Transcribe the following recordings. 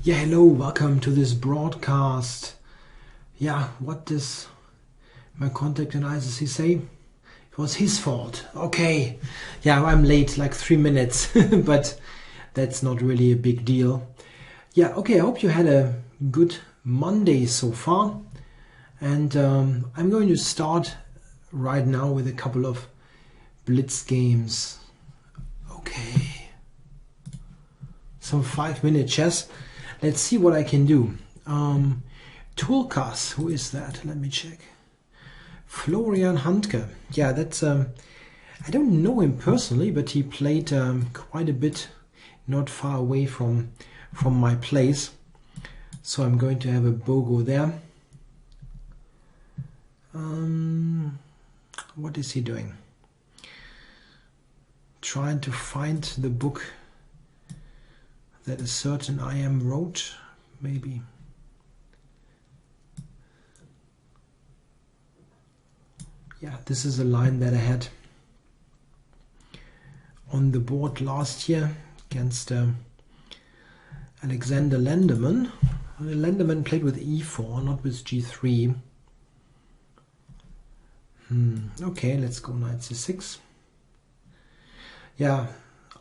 Yeah, hello, welcome to this broadcast. Yeah, what does my contact analysis say? It was his fault. Okay. Yeah, I'm late, like 3 minutes, but that's not really a big deal. Yeah, okay, I hope you had a good Monday so far. And I'm going to start right now with a couple of blitz games. Okay. Some 5-minute chess. Let's see what I can do. Tulkas, who is that? Let me check. Florian Handke. Yeah, that's I don't know him personally, but he played quite a bit not far away from my place. So I'm going to have a BOGO there. What is he doing? Trying to find the book that a certain IM wrote, maybe. Yeah, this is a line that I had on the board last year against Alexander Lenderman. Lenderman played with e4, not with g3. Okay, let's go knight c6. Yeah,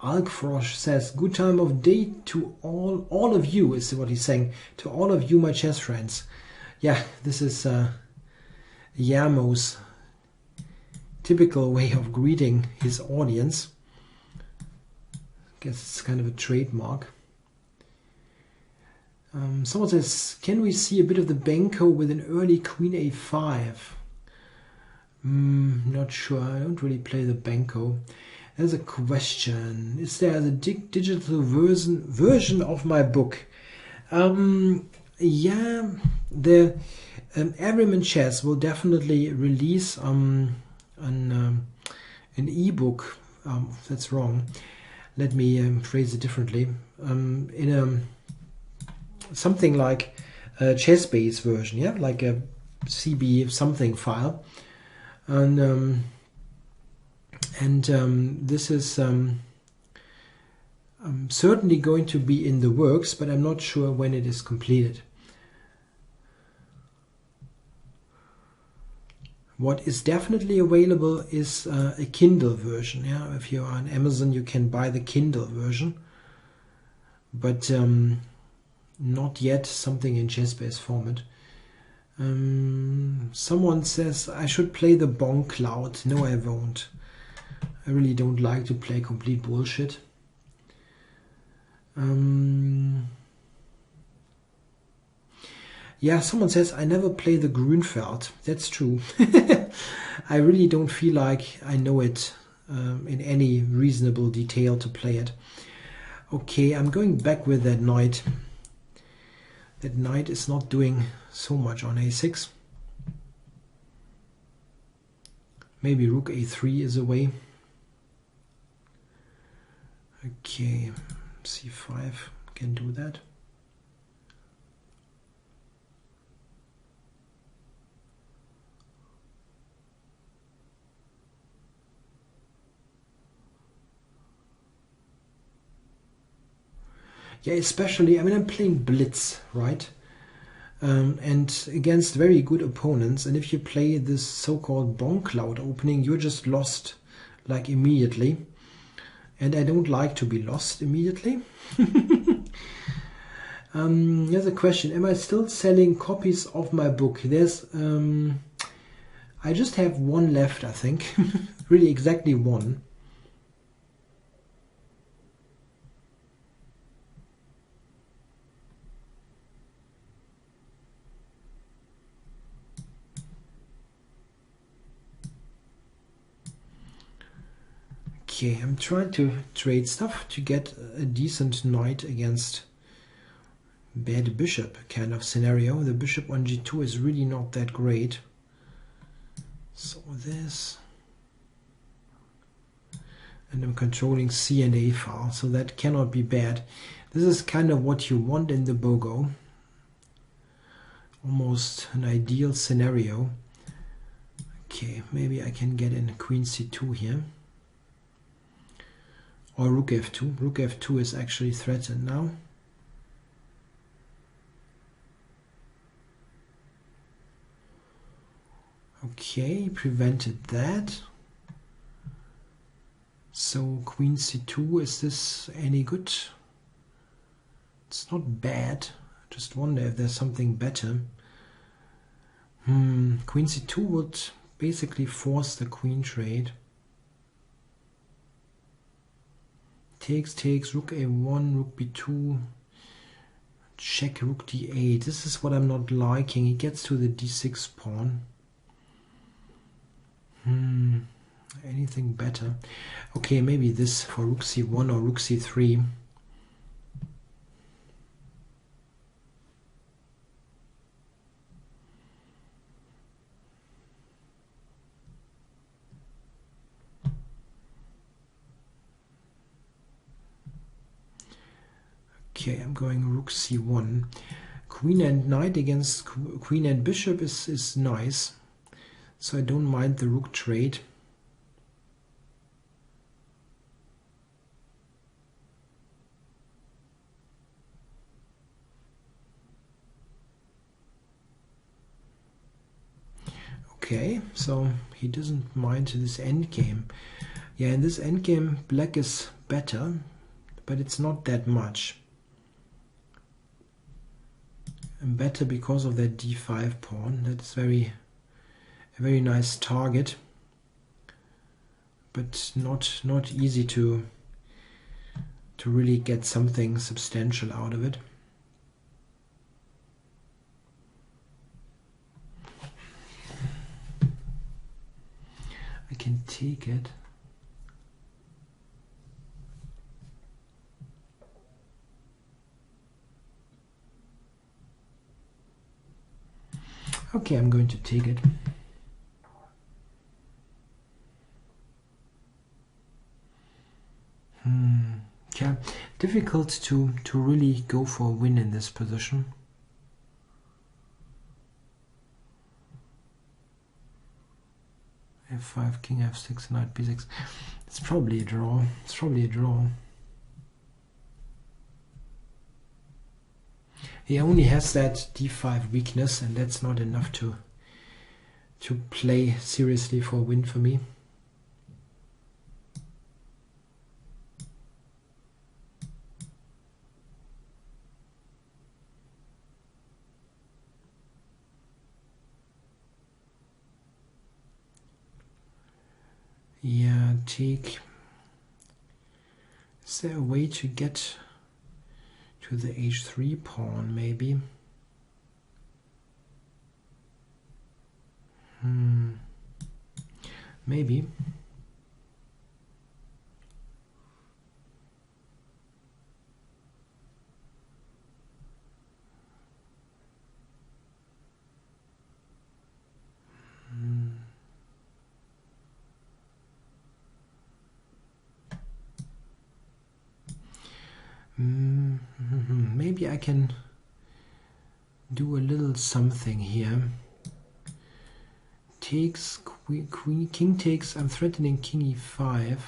Alkfrosh says, good time of day to all of you, is what he's saying. To all of you, my chess friends. Yeah, this is Yarmo's typical way of greeting his audience. I guess it's kind of a trademark. Someone says, can we see a bit of the Benko with an early queen a5? Not sure. I don't really play the Benko. There's a question. Is there a digital version of my book? Yeah, the Everyman Chess will definitely release an ebook. That's wrong. Let me phrase it differently. In something like a chess-based version, yeah, like a CB something file, and this is certainly going to be in the works, but I'm not sure when it is completed. What is definitely available is a Kindle version. Yeah, if you're on Amazon, you can buy the Kindle version, but not yet something in chess-based format. Someone says I should play the Bonk Cloud. No, I won't. I really don't like to play complete bullshit. Yeah, someone says I never play the Grünfeld. That's true. I really don't feel like I know it in any reasonable detail to play it. Okay, I'm going back with that knight. That knight is not doing so much on a6. Maybe rook a3 is a way. Okay, c5 can do that. Yeah, especially, I mean, I'm playing blitz, right? And against very good opponents. And if you play this so-called Bonk Cloud opening, you're just lost, like, immediately. And I don't like to be lost immediately. Here's a question. Am I still selling copies of my book? There's, I just have one left, I think. Really exactly one. Okay, I'm trying to trade stuff to get a decent knight against bad bishop kind of scenario. The bishop on g2 is really not that great. So this, and I'm controlling c and a file, so that cannot be bad. This is kind of what you want in the BOGO. Almost an ideal scenario. Okay, maybe I can get in queen c2 here. Or rook f2. Rook f2 is actually threatened now. Okay, prevented that. So queen c2, is this any good? It's not bad. I just wonder if there's something better. Queen c2 would basically force the queen trade. Takes, rook a1, rook b2, check, rook d8. This is what I'm not liking. He gets to the d6 pawn. Anything better? Okay, maybe this for rook c1 or rook c3. Okay, I'm going rook c1. Queen and knight against queen and bishop is nice. So I don't mind the rook trade. Okay, so he doesn't mind this endgame. Yeah, in this endgame black is better, but it's not that much. And better because of that d5 pawn. That's a very nice target, but not easy to really get something substantial out of it. I can take it. Okay, I'm going to take it. Yeah, difficult to really go for a win in this position. F5, king f6, knight b6. It's probably a draw. It's probably a draw. He only has that d5 weakness, and that's not enough to play seriously for a win for me. Yeah, take. Is there a way to get to the h3 pawn, maybe? Maybe. Maybe I can do a little something here. Takes, queen, king takes, I'm threatening king e5.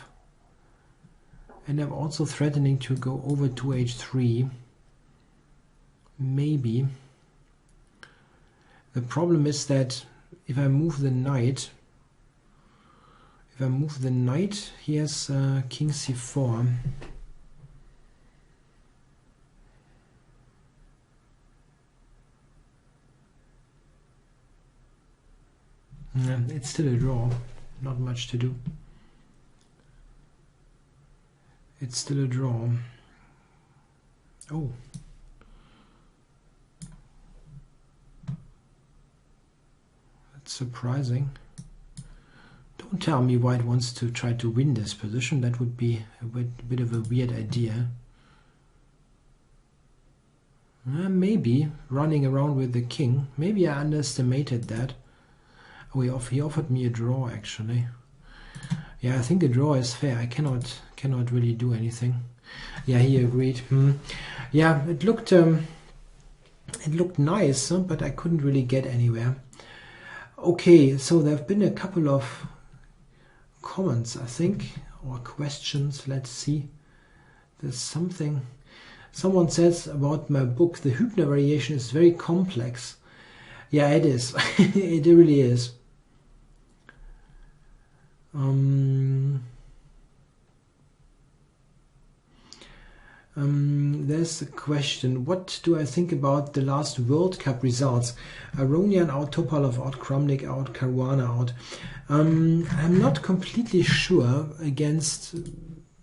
And I'm also threatening to go over to h3. Maybe. The problem is that if I move the knight, he has king c4. It's still a draw, not much to do. It's still a draw. Oh. That's surprising. Don't tell me White wants to try to win this position. That would be a bit of a weird idea. Maybe running around with the king. Maybe I underestimated that. Oh, he offered me a draw actually. Yeah, I think a draw is fair. I cannot really do anything. Yeah, he agreed. Yeah, it looked nice, but I couldn't really get anywhere. Okay, so there have been a couple of comments, I think, or questions. Let's see. There's something. Someone says about my book, the Hübner variation is very complex. Yeah, it is. It really is. There's a question. What do I think about the last World Cup results? Aronian out, Topalov out, Kramnik out, Caruana out. I'm not completely sure against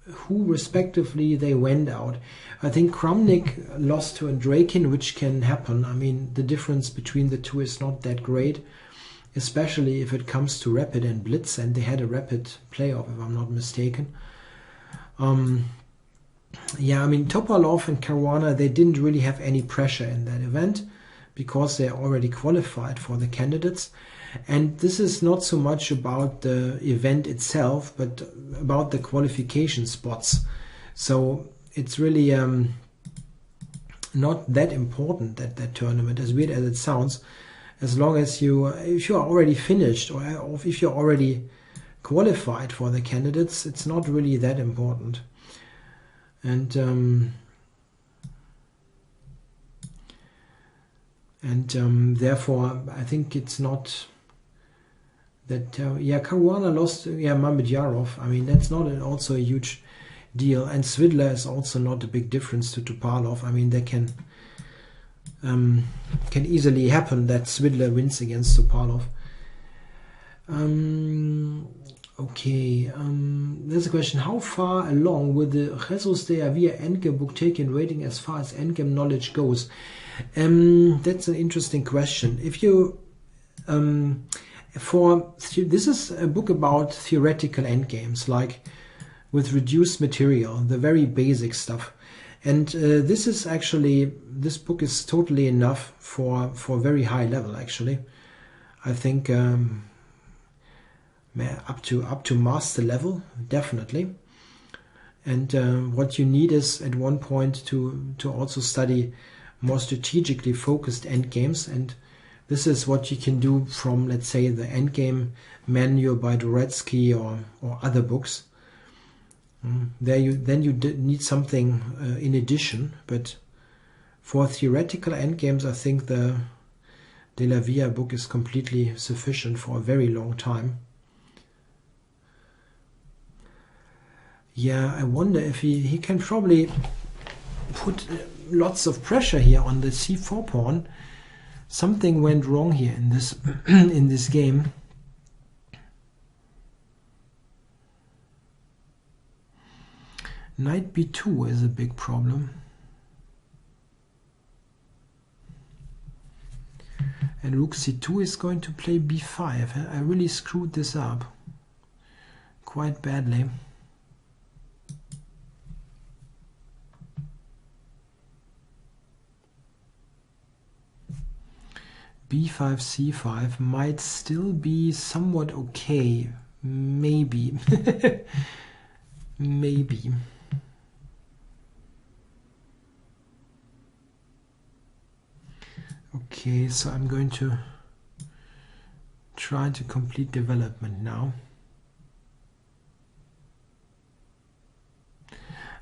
who respectively they went out. I think Kramnik lost to Andrakin, which can happen. I mean, the difference between the two is not that great, especially if it comes to Rapid and Blitz, and they had a Rapid playoff, if I'm not mistaken. Yeah, I mean, Topalov and Caruana, they didn't really have any pressure in that event because they're already qualified for the candidates. And this is not so much about the event itself, but about the qualification spots. So it's really not that important, that tournament, as weird as it sounds, as long as if you are already finished or if you're already qualified for the candidates, it's not really that important. And therefore, I think it's not that. Yeah, Caruana lost. Yeah, Mamedyarov. I mean, that's not also a huge deal. And Svidler is also not a big difference to Topalov. I mean, they can easily happen that Svidler wins against Topalov. Okay, there's a question. How far along with the Jesus de Avia endgame book taken rating as far as endgame knowledge goes? That's an interesting question. If you this is a book about theoretical endgames, like with reduced material, the very basic stuff. And this book is totally enough for very high level, actually. I think up to master level, definitely. And what you need is at one point to also study more strategically focused endgames, and this is what you can do from, let's say, the Endgame Manual by Doretsky or other books. Then you need something in addition, but for theoretical endgames, I think the De la Via book is completely sufficient for a very long time. Yeah, I wonder if he can probably put lots of pressure here on the c4 pawn. Something went wrong here in this in this game. Knight b2 is a big problem. And rook c2 is going to play b5. I really screwed this up quite badly. b5, c5 might still be somewhat okay. Maybe. Maybe. Okay, so I'm going to try to complete development now.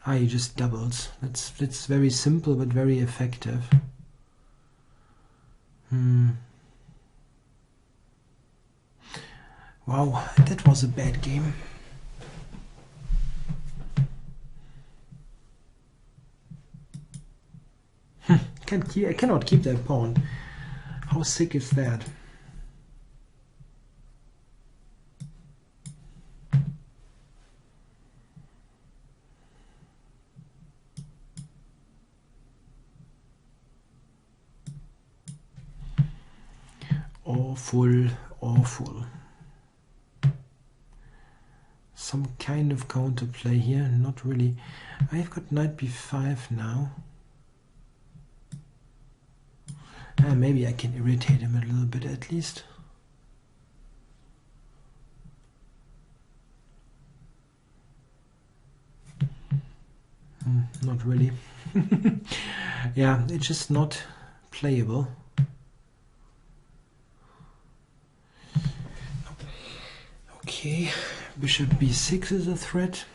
He just doubles. That's very simple but very effective. Wow, that was a bad game. I cannot keep that pawn. How sick is that? Awful, awful. Some kind of counterplay here, not really. I've got knight b5 now. Maybe I can irritate him a little bit at least. Not really. Yeah, it's just not playable. Okay, bishop b6 is a threat.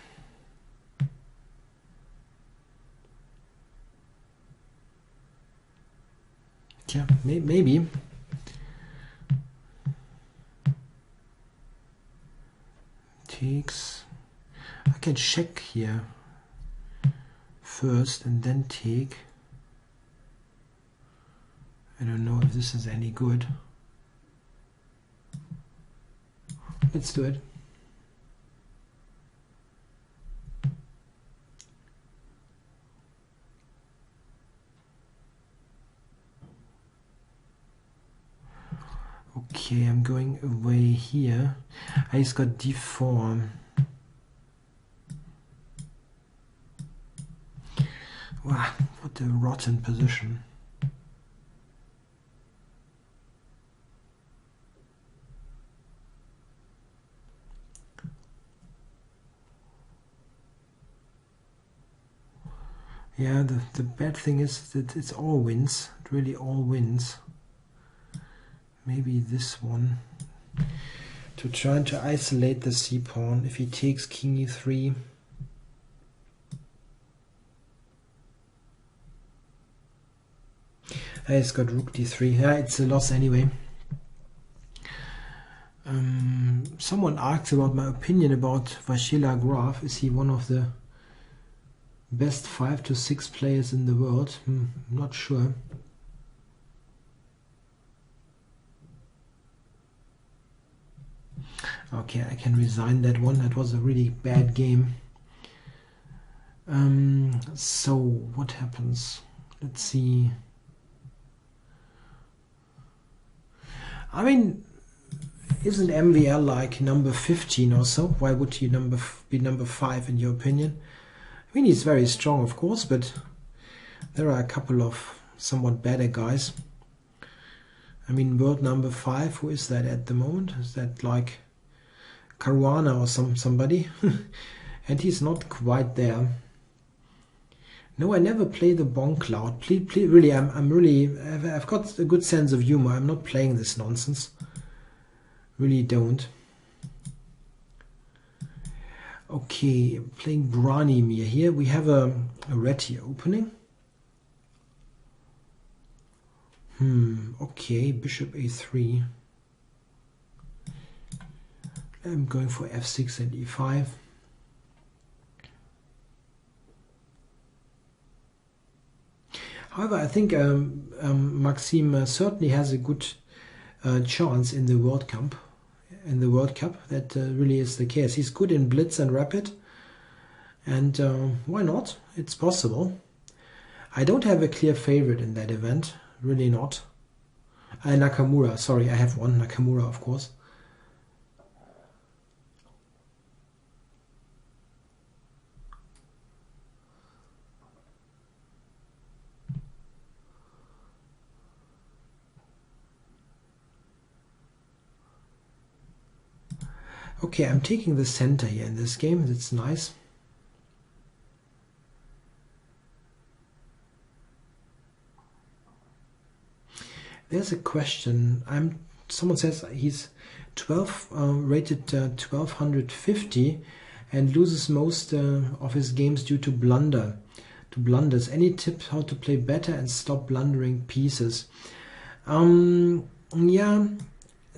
Yeah, maybe. takes. I can check here first and then take. I don't know if this is any good. Let's do it. Okay, I'm going away here. I just got d4. Wow, what a rotten position. Yeah, the bad thing is that it's all wins. It really all wins. Maybe this one. To try to isolate the c-pawn. If he takes king e3. He's got rook d3. Yeah, it's a loss anyway. Someone asked about my opinion about Vacila Graf. Is he one of the best 5 to 6 players in the world? I'm not sure. Okay, I can resign that one. That was a really bad game. So what happens? Let's see. I mean, isn't MVL like number 15 or so? Why would he be number 5 in your opinion? I mean, he's very strong, of course, but there are a couple of somewhat better guys. I mean, world number 5, who is that at the moment? Is that like Caruana or somebody? And he's not quite there. No, I never play the Bonk Cloud. Please, really, I've got a good sense of humor. I'm not playing this nonsense. Really don't. Okay, playing Branimir here. We have a red here opening. Okay, bishop a3. I'm going for f6 and e5. However, I think Maxime certainly has a good chance in the World Cup. That really is the case. He's good in blitz and rapid, and why not? It's possible. I don't have a clear favorite in that event, really not. Nakamura, sorry, I have one Nakamura, of course. Okay, I'm taking the center here in this game. That's nice. There's a question. Someone says he's rated 1250 and loses most of his games due to blunders. Any tips how to play better and stop blundering pieces? Yeah.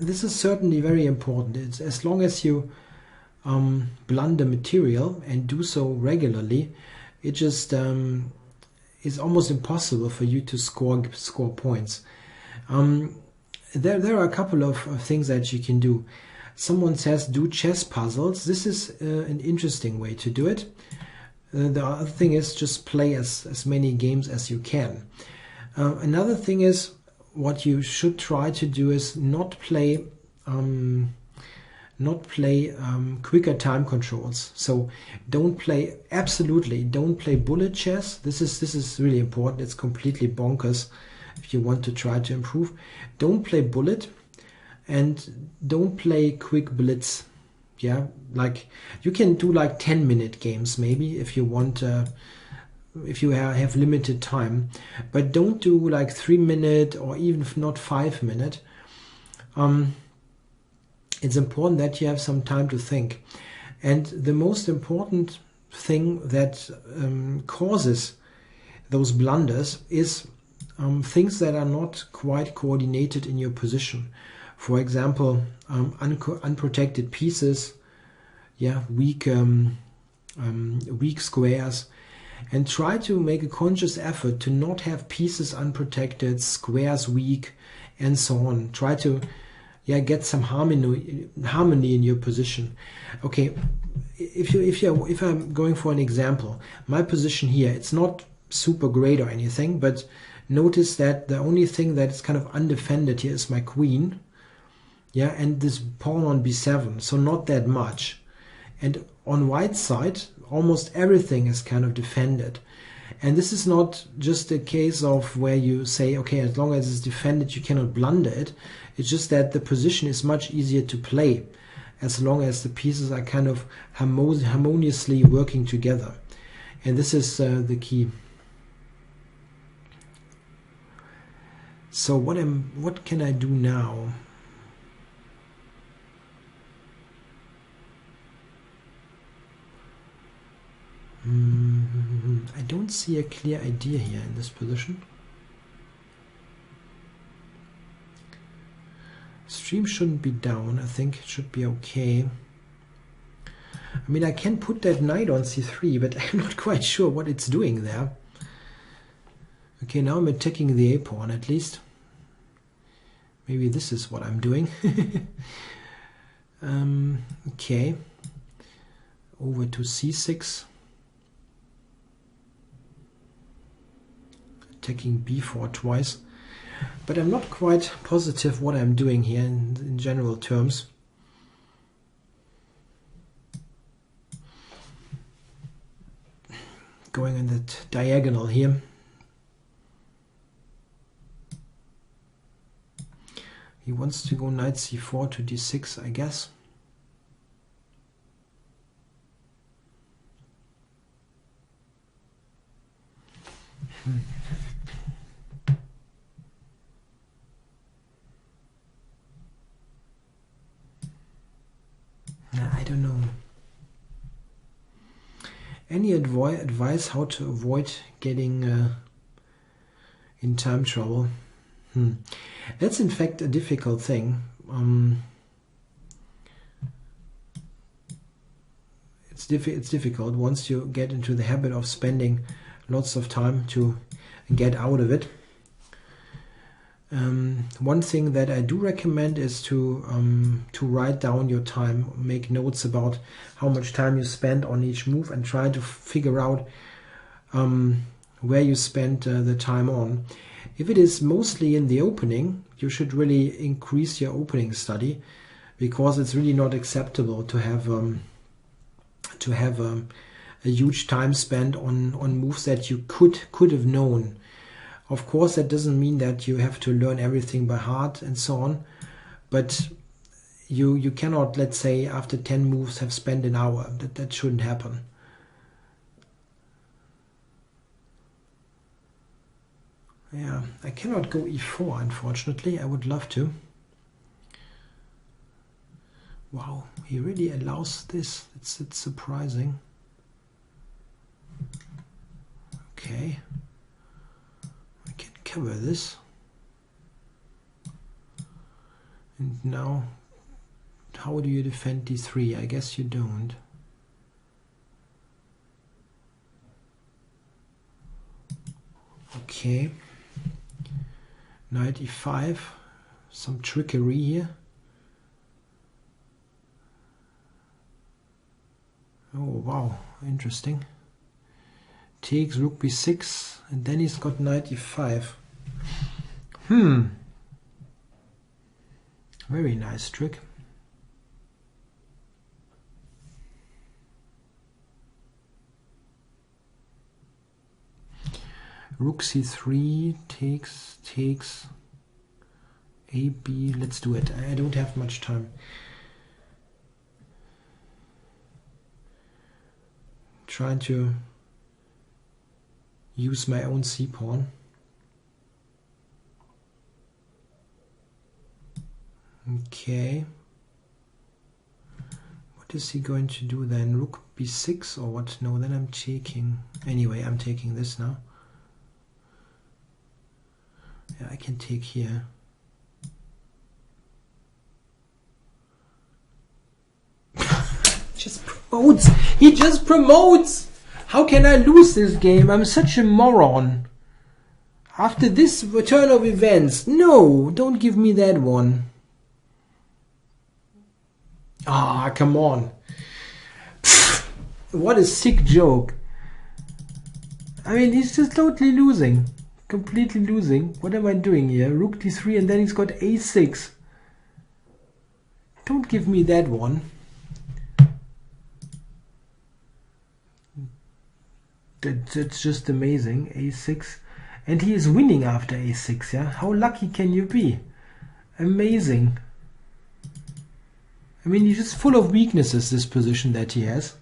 This is certainly very important. It's as long as you blunder material and do so regularly, it just is almost impossible for you to score points. There are a couple of things that you can do. Someone says do chess puzzles. This is an interesting way to do it. The other thing is just play as many games as you can. Another thing is, what you should try to do is not play quicker time controls. So don't play bullet chess. This is really important. It's completely bonkers if you want to try to improve. Don't play bullet, and don't play quick blitz. Yeah, like you can do like 10-minute games maybe if you want. If you have limited time, but don't do like 3-minute or even if not 5-minute. It's important that you have some time to think, and the most important thing that causes those blunders is things that are not quite coordinated in your position. For example, unprotected pieces, yeah, weak squares, and try to make a conscious effort to not have pieces unprotected, squares weak, and so on. Try to, yeah, get some harmony in your position. Okay, if I'm going for an example, my position here, it's not super great or anything, but notice that the only thing that is kind of undefended here is my queen, yeah, and this pawn on b7, so not that much. And on white side, almost everything is kind of defended. And this is not just a case of where you say, okay, as long as it's defended, you cannot blunder it. It's just that the position is much easier to play as long as the pieces are kind of harmoniously working together. And this is the key. So what can I do now? I don't see a clear idea here in this position. Stream shouldn't be down. I think it should be okay. I mean, I can put that knight on c3, but I'm not quite sure what it's doing there. Okay, now I'm attacking the a pawn at least. Maybe this is what I'm doing. Okay. Over to c6. Attacking b4 twice. But I'm not quite positive what I'm doing here in general terms. Going in that diagonal here. He wants to go knight c4 to d6, I guess. I don't know. Any advice how to avoid getting in time trouble? That's in fact a difficult thing. It's difficult once you get into the habit of spending lots of time to get out of it. One thing that I do recommend is to write down your time, make notes about how much time you spend on each move, and try to figure out where you spend the time on. If it is mostly in the opening, you should really increase your opening study, because it's really not acceptable to have a huge time spent on moves that you could have known. Of course, that doesn't mean that you have to learn everything by heart and so on, but you cannot, let's say, after 10 moves have spent an hour. That shouldn't happen. Yeah, I cannot go e4, unfortunately. I would love to. Wow, he really allows this. It's surprising. Okay. I can cover this. And now, how do you defend d3? I guess you don't. Okay. Knight e5. Some trickery here. Oh wow, interesting. Takes rook b6, and then he's got knight e5. Very nice trick. Rook c3 takes a b. Let's do it. I don't have much time. Trying to use my own c-pawn. Okay. What is he going to do then? Rook b6 or what? No, then I'm taking. Anyway, I'm taking this now. Yeah, I can take here. Just promotes. He just promotes. How can I lose this game? I'm such a moron. After this turn of events. No, don't give me that one. Ah, come on. Pfft, what a sick joke. I mean, he's just totally losing. Completely losing. What am I doing here? Rook d3 and then he's got a6. Don't give me that one. That's just amazing. A6. And he is winning after a6, yeah? How lucky can you be? Amazing. I mean, he's just full of weaknesses, this position that he has.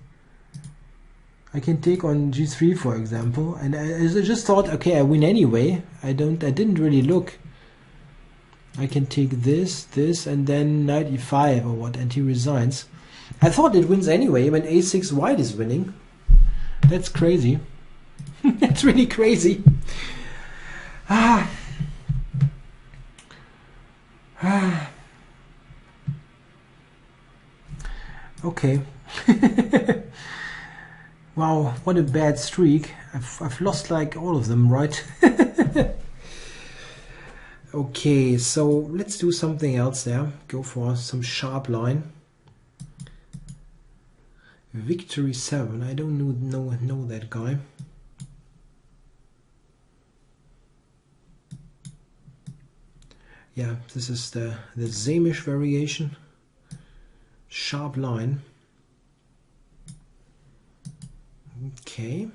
I can take on g3, for example, and I just thought, okay, I win anyway. I didn't really look. I can take this, and then knight e5 or what, and he resigns. I thought it wins anyway when a6 white is winning. That's crazy. That's really crazy. Okay. Wow, what a bad streak. I've lost like all of them, right? Okay, so let's do something else there. Go for some sharp line. Victory 7. I don't know that guy. Yeah, this is the Samish variation. Sharp line. Okay.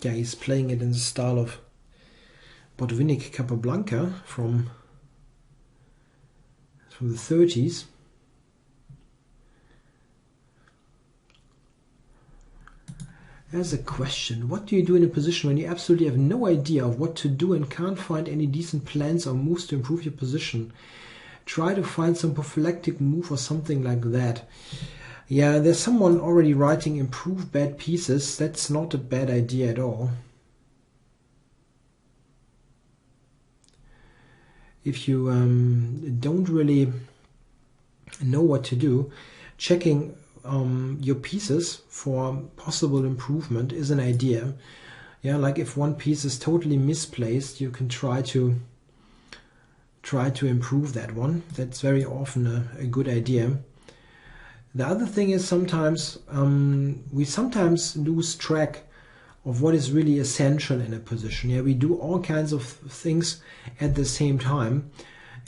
Yeah, he's playing it in the style of Botvinnik Capablanca from the 30s. There's a question. What do you do in a position when you absolutely have no idea of what to do and can't find any decent plans or moves to improve your position? Try to find some prophylactic move or something like that. Yeah, there's someone already writing improve bad pieces. That's not a bad idea at all. If you don't really know what to do, checking your pieces for possible improvement is an idea. Yeah, like if one piece is totally misplaced, you can try to improve that one. That's very often a good idea. The other thing is sometimes we sometimes lose track of what is really essential in a position. Yeah, we do all kinds of things at the same time,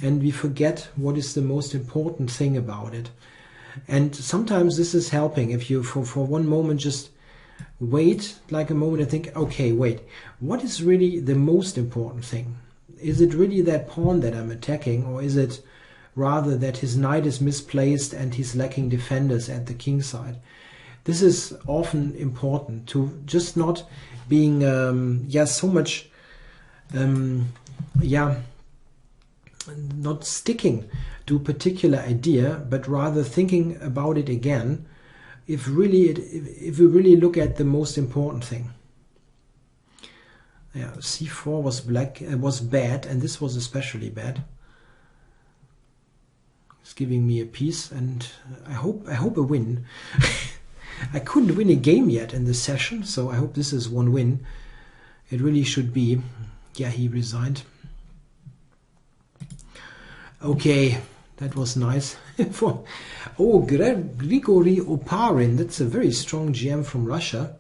and we forget what is the most important thing about it. And sometimes this is helping if you for one moment just wait like a moment and think, okay, wait, what is really the most important thing? Is it really that pawn that I'm attacking, or is it rather that his knight is misplaced and he's lacking defenders at the king side? This is often important, to just not being so much not sticking to a particular idea, but rather thinking about it again if we really look at the most important thing. Yeah, c4 was bad, and this was especially bad. It's giving me a piece, and I hope a win. I couldn't win a game yet in this session, so I hope this is one win. It really should be. Yeah, he resigned. Okay, that was nice. Grigory Oparin, that's a very strong GM from Russia.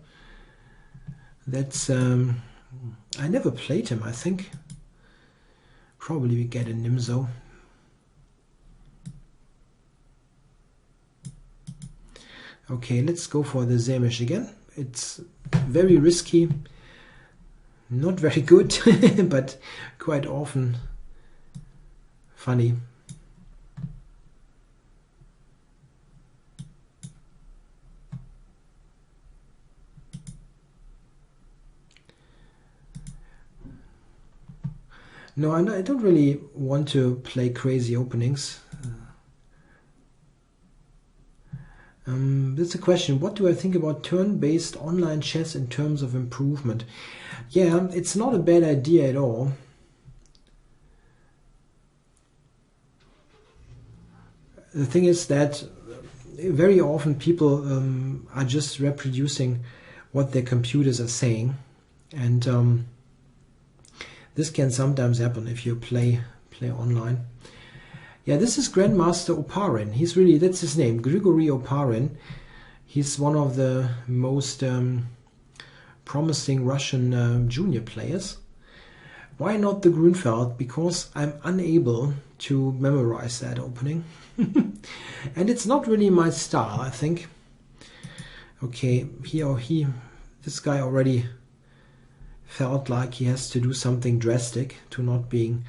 That's I never played him, I think. Probably we get a Nimzo. Okay, let's go for the Samish again. It's very risky, not very good, but quite often funny. No, I don't really want to play crazy openings. There's a question. What do I think about turn-based online chess in terms of improvement? Yeah, it's not a bad idea at all. the thing is that very often people are just reproducing what their computers are saying, and this can sometimes happen if you play online. Yeah, this is Grandmaster Oparin. He's really, that's his name, Grigory Oparin. He's one of the most promising Russian junior players. Why not the Grunfeld? Because I'm unable to memorize that opening. And it's not really my style, I think. Okay, this guy already felt like he has to do something drastic to not being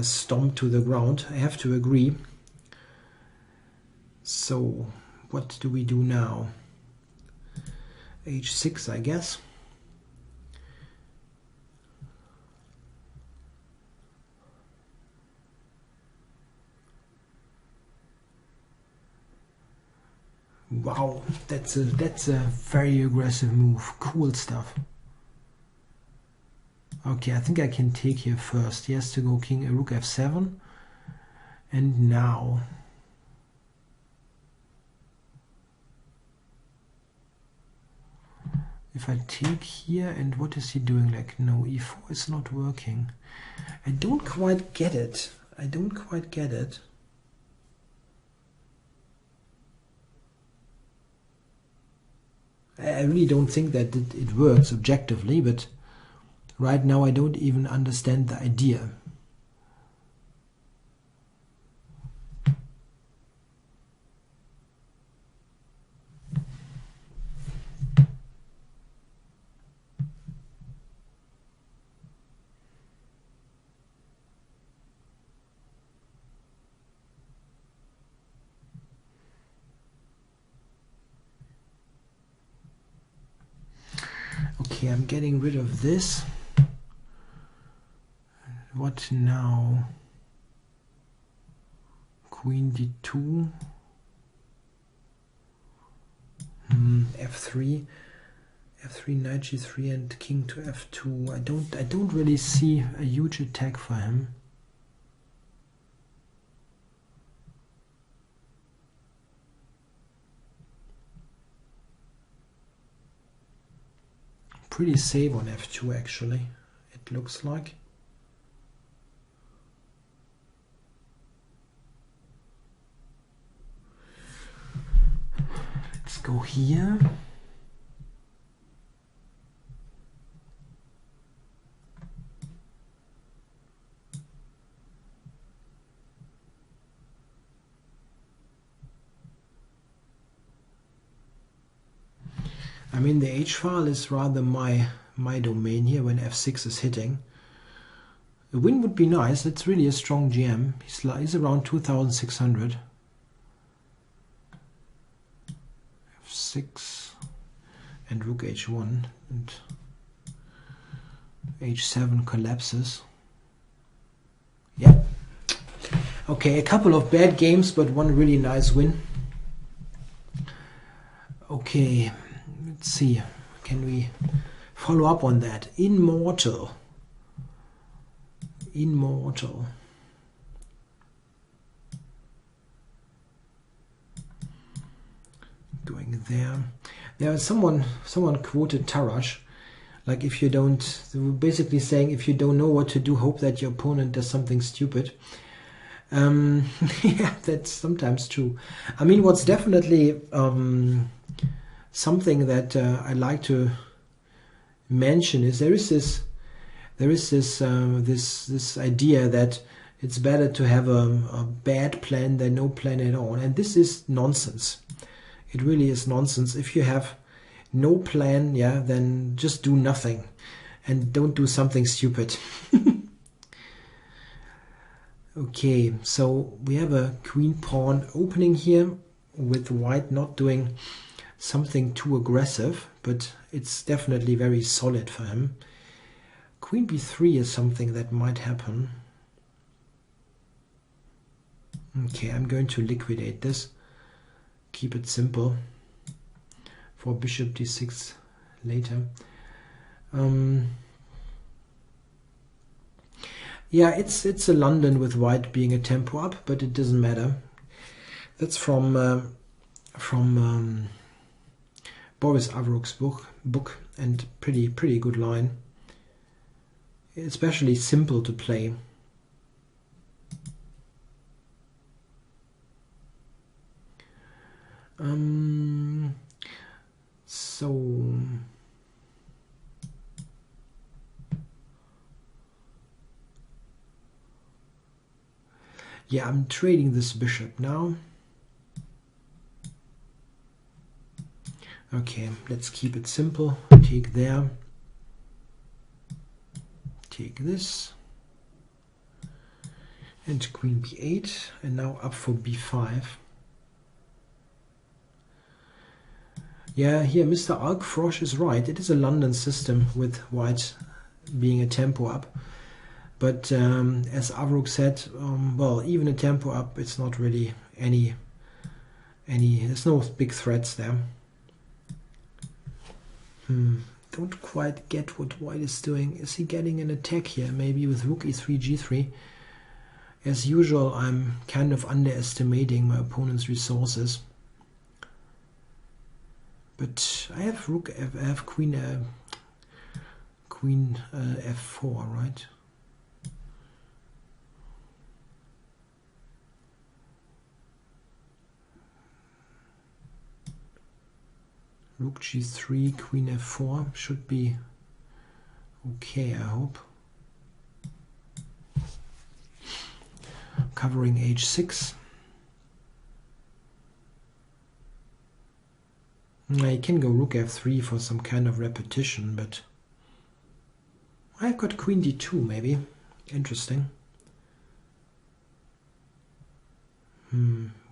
stomped to the ground. I have to agree. So, what do we do now? H6, I guess. Wow, that's a very aggressive move. Cool stuff. Okay, I think I can take here first. He has to go rook f7. And now if I take here, and what is he doing? Like, no, e4 is not working. I don't quite get it. I don't quite get it. I really don't think that it works objectively, but right now I don't even understand the idea. Okay, I'm getting rid of this. What now? Queen d2. F3. F3, knight g3, and king to f2. I don't really see a huge attack for him. Pretty safe on f2 actually, it looks like. Let's go here. I mean, the h-file is rather my domain here when f6 is hitting. A win would be nice. It's really a strong GM. He's around 2,600. f6 and rook h1 and h7 collapses. Yeah. Okay, a couple of bad games, but one really nice win. Okay. Let's see, can we follow up on that? Immortal. Going there. There was someone quoted Tarash, like if you don't, they were basically saying if you don't know what to do, hope that your opponent does something stupid. Yeah, that's sometimes true. I mean, what's definitely something that I like to mention is there is this idea that it's better to have a bad plan than no plan at all, and this is nonsense. It really is nonsense. If you have no plan, yeah, then just do nothing and don't do something stupid. Okay, so we have a queen pawn opening here with white not doing something too aggressive, but it's definitely very solid for him. Queen b3 is something that might happen. Okay, I'm going to liquidate this. Keep it simple for bishop d6 later. Yeah, it's a London with white being a tempo up, but it doesn't matter. That's from Boris Avrook's book, and pretty good line. Especially simple to play. So yeah, I'm trading this bishop now. Okay, let's keep it simple. Take there. Take this. And queen b8. And now up for b5. Yeah, here Mr. Alkfrosch is right. It is a London system with white being a tempo up. But as Avrook said, well, even a tempo up, it's not really any. There's no big threats there. Don't quite get what white is doing. Is he getting an attack here? Maybe with rook e3, g3. As usual, I'm kind of underestimating my opponent's resources. But I have rook F, I have queen f4, right? Rook g3, queen f4 should be okay, I hope. Covering h6. I can go rook f3 for some kind of repetition, but I've got queen d2 maybe. Interesting.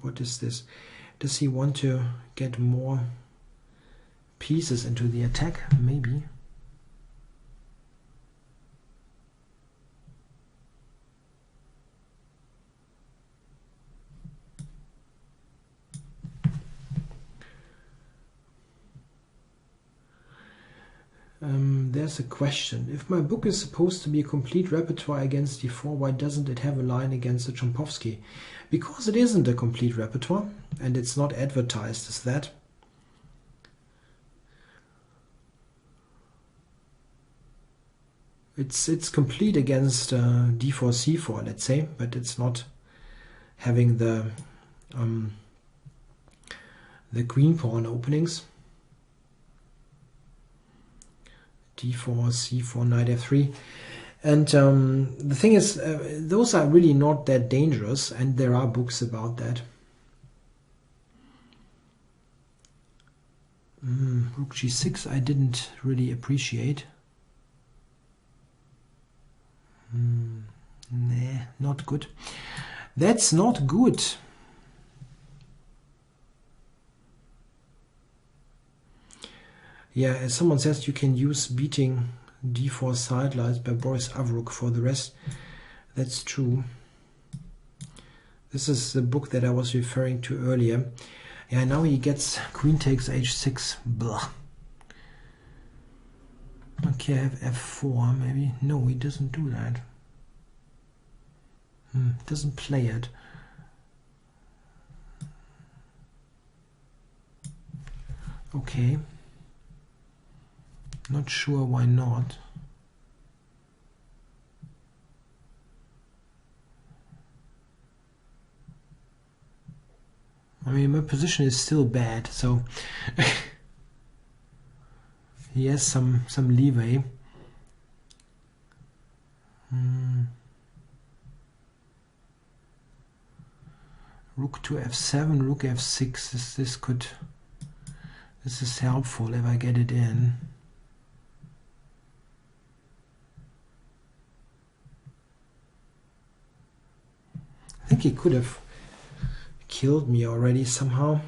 What is this? Does he want to get more pieces into the attack? Maybe. There's a question. If my book is supposed to be a complete repertoire against d4, why doesn't it have a line against the Chompovsky? Because it isn't a complete repertoire, and it's not advertised as that. It's complete against d4, c4, let's say, but it's not having the green pawn openings. d4, c4, knight f3. And the thing is, those are really not that dangerous, and there are books about that. Rook g6 I didn't really appreciate. Nah, not good. That's not good. Yeah, as someone says, you can use Beating d4 Sidelights by Boris Avrook for the rest. That's true. This is the book that I was referring to earlier. Yeah, now he gets queen takes h6. Blah. Okay, I have f4 maybe. No, he doesn't do that. Doesn't play it. Okay. Not sure why not. I mean, my position is still bad, so he has some leeway. Rook to f7, rook f6. This is helpful if I get it in. I think he could have killed me already somehow.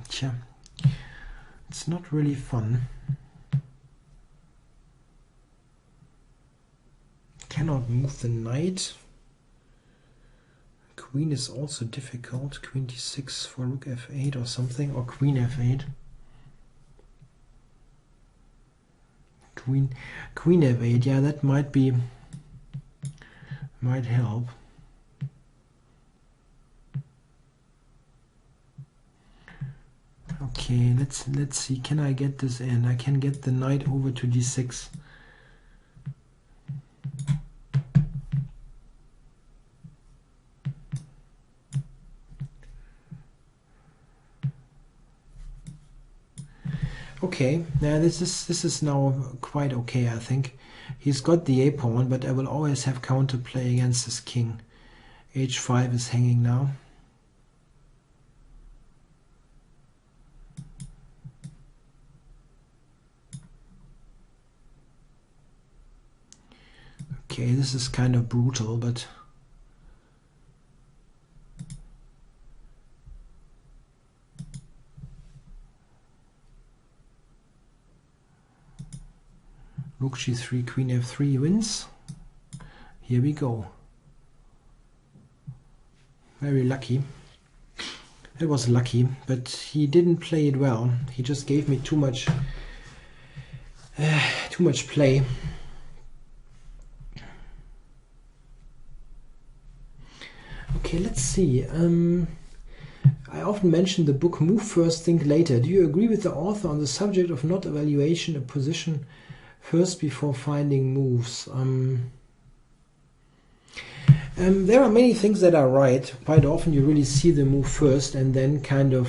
Tja, it's not really fun. cannot move the knight. Queen is also difficult. Queen d6 for rook f8 or something, or queen f8. Queen f8, yeah, that might help. Okay, let's see. Can I get this in? I can get the knight over to d6. Okay, now this is now quite okay, I think. He's got the a-pawn, but I will always have counterplay against his king. h5 is hanging now. Okay, this is kind of brutal, but rook g3, queen f3 wins. Here we go. Very lucky. It was lucky, but he didn't play it well. He just gave me too much play. Okay, let's see. I often mention the book Move First, Think Later. Do you agree with the author on the subject of not evaluation a position first before finding moves? There are many things that are right. Quite often you really see the move first and then kind of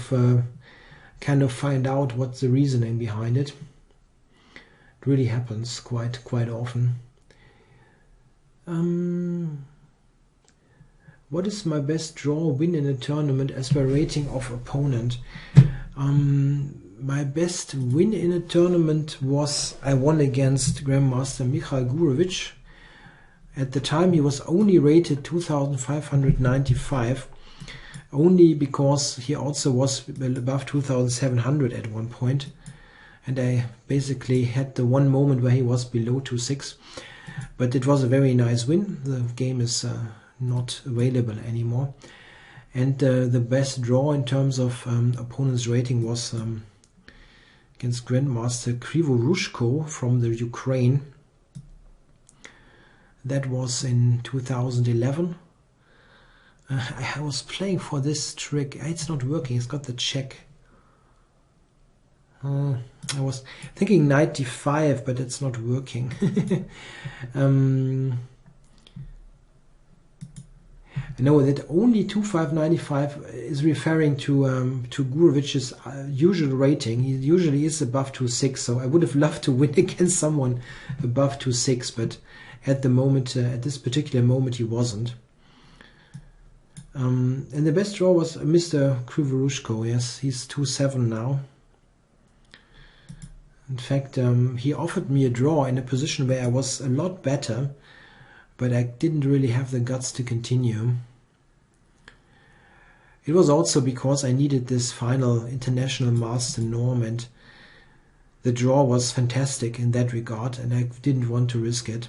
find out what's the reasoning behind it. It really happens quite often. What is my best draw win in a tournament as per rating of opponent? My best win in a tournament was I won against Grandmaster Michal Gurevich. At the time he was only rated 2595, only because he also was above 2700 at one point. And I basically had the one moment where he was below 2.6. But it was a very nice win. The game is not available anymore. And the best draw in terms of opponent's rating was against Grandmaster Krivorushko from the Ukraine. That was in 2011. I was playing for this trick. It's not working. It's got the check. I was thinking knight d5, but it's not working. I know that only 2595 is referring to Gurevich's usual rating. He usually is above 2.6, so I would have loved to win against someone above 2.6, but at the moment, at this particular moment, he wasn't. And the best draw was Mr. Krivorushko. Yes, he's 2.7 now. In fact, he offered me a draw in a position where I was a lot better, but I didn't really have the guts to continue. It was also because I needed this final international master norm, and the draw was fantastic in that regard, and I didn't want to risk it.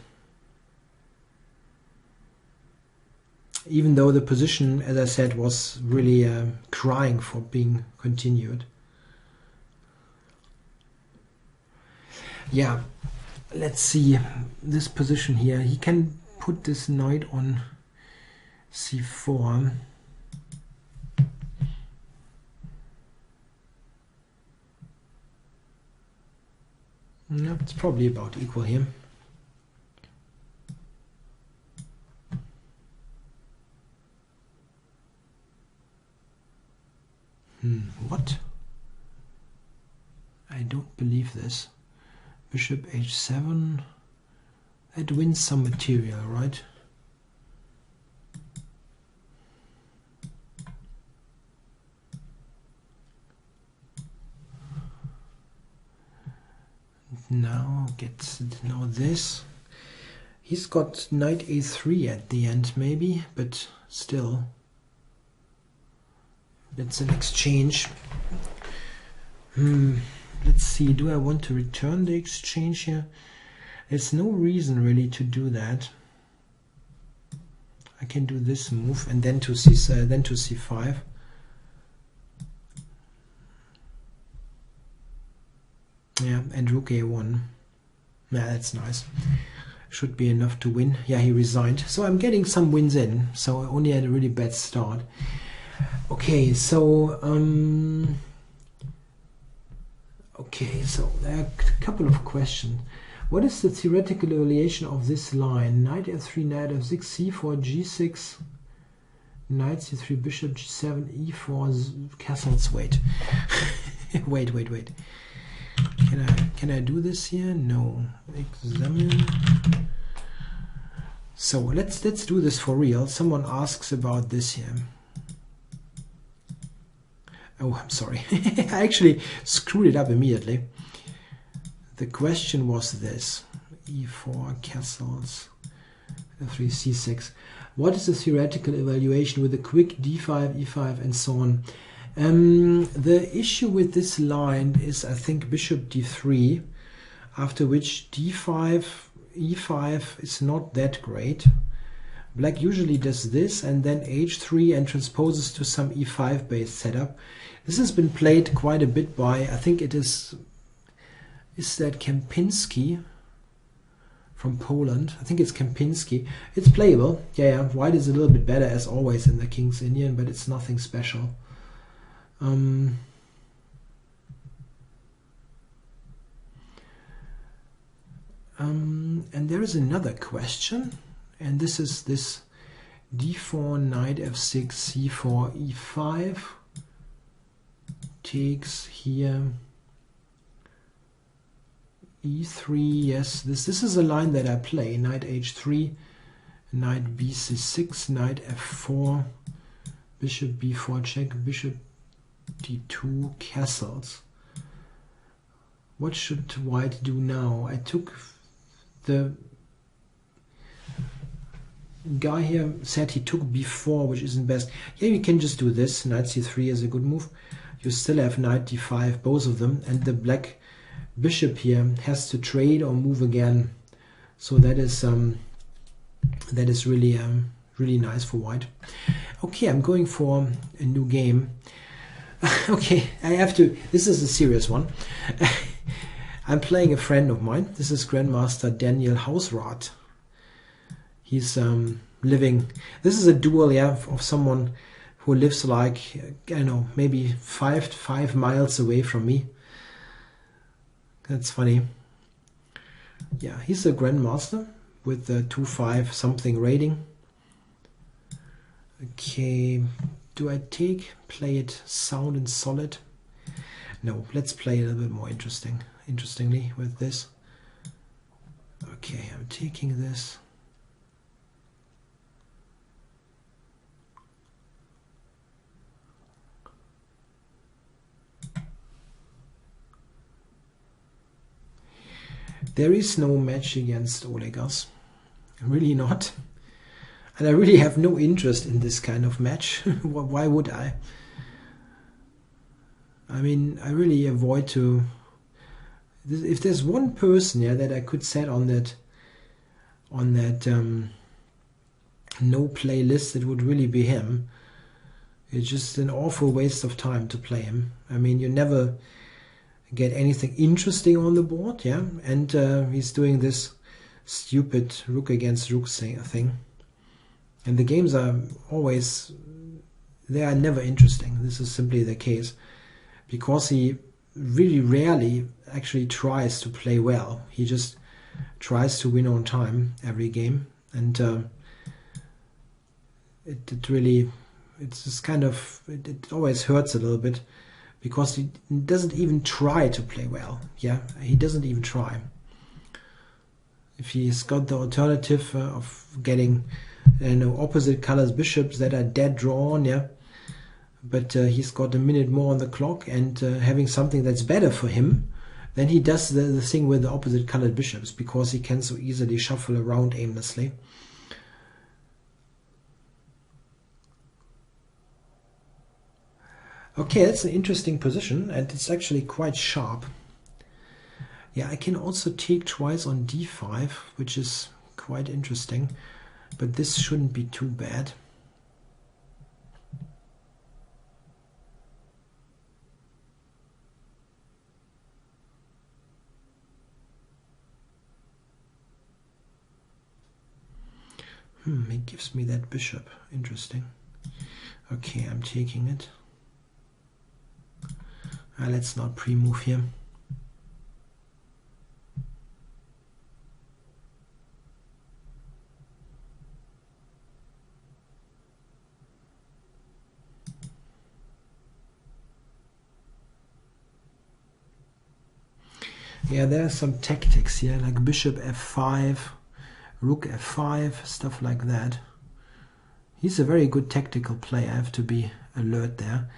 Even though the position, as I said, was really crying for being continued. Yeah, let's see this position here. He can put this knight on c4. No, it's probably about equal here. What? I don't believe this. Bishop h7. That wins some material, right? Now this. He's got knight a3 at the end, maybe, but still. That's an exchange. Let's see, do I want to return the exchange here? There's no reason really to do that. I can do this move and then to c5. Yeah, and rook a1. Yeah, that's nice. Should be enough to win. Yeah, he resigned. So I'm getting some wins in. So I only had a really bad start. Okay, so there are a couple of questions. What is the theoretical evaluation of this line? Knight f3, knight f6, c4, g6, knight c3, bishop g7, e4, castles. Wait. wait. Can I do this here? No. Examine. So let's do this for real. Someone asks about this here. Oh, I'm sorry. I actually screwed it up immediately. The question was this: e4, castles, f3, c6. What is the theoretical evaluation with a quick d5, e5, and so on? The issue with this line is, I think, bishop d3, after which d5, e5 is not that great. Black usually does this and then h3 and transposes to some e5 based setup. This has been played quite a bit by, I think it is that Kempinski from Poland? I think it's Kempinski. It's playable. Yeah, white is a little bit better as always in the King's Indian, but it's nothing special. And there is another question, and this is this d4, knight f6, c4, e5 takes here, e3. Yes, this is a line that I play. Knight h3, knight bc6, knight f4, bishop b4 check, bishop d2, castles. What should white do now? I took the guy here said he took b4, which isn't best. Yeah, you can just do this. Knight c3 is a good move. You still have knight d5, both of them, and the black bishop here has to trade or move again. So that is really really nice for white. Okay, I'm going for a new game. Okay, I have to. This is a serious one. I'm playing a friend of mine. This is Grandmaster Daniel Hausrath. He's living. This is a duel, yeah, of someone who lives like, I don't know, maybe 5 miles away from me. That's funny. Yeah, he's a Grandmaster with a 2.5 something rating. Okay, do I play it sound and solid? No, let's play a little bit more interestingly with this. Okay, I'm taking this. There is no match against Olegas. Really not. And I really have no interest in this kind of match. Why would I? I mean, I really avoid to... If there's one person, yeah, that I could set on that no play list, it would really be him. It's just an awful waste of time to play him. I mean, you never get anything interesting on the board, yeah, and he's doing this stupid rook against rook thing, and the games are always, they are never interesting. This is simply the case because he really rarely actually tries to play well. He just tries to win on time every game, and it really, it's just kind of, it always hurts a little bit because he doesn't even try to play well. Yeah, he doesn't even try. If he's got the alternative of getting, you know, opposite colors bishops that are dead drawn, yeah, but he's got a minute more on the clock and having something that's better for him, then he does the thing with the opposite colored bishops because he can so easily shuffle around aimlessly. Okay, that's an interesting position, and it's actually quite sharp. Yeah, I can also take twice on d5, which is quite interesting. but this shouldn't be too bad. He gives me that bishop. Interesting. Okay, I'm taking it. Let's not pre-move here. Yeah, there are some tactics here, like bishop f5, rook f5, stuff like that. He's a very good tactical player, I have to be alert there.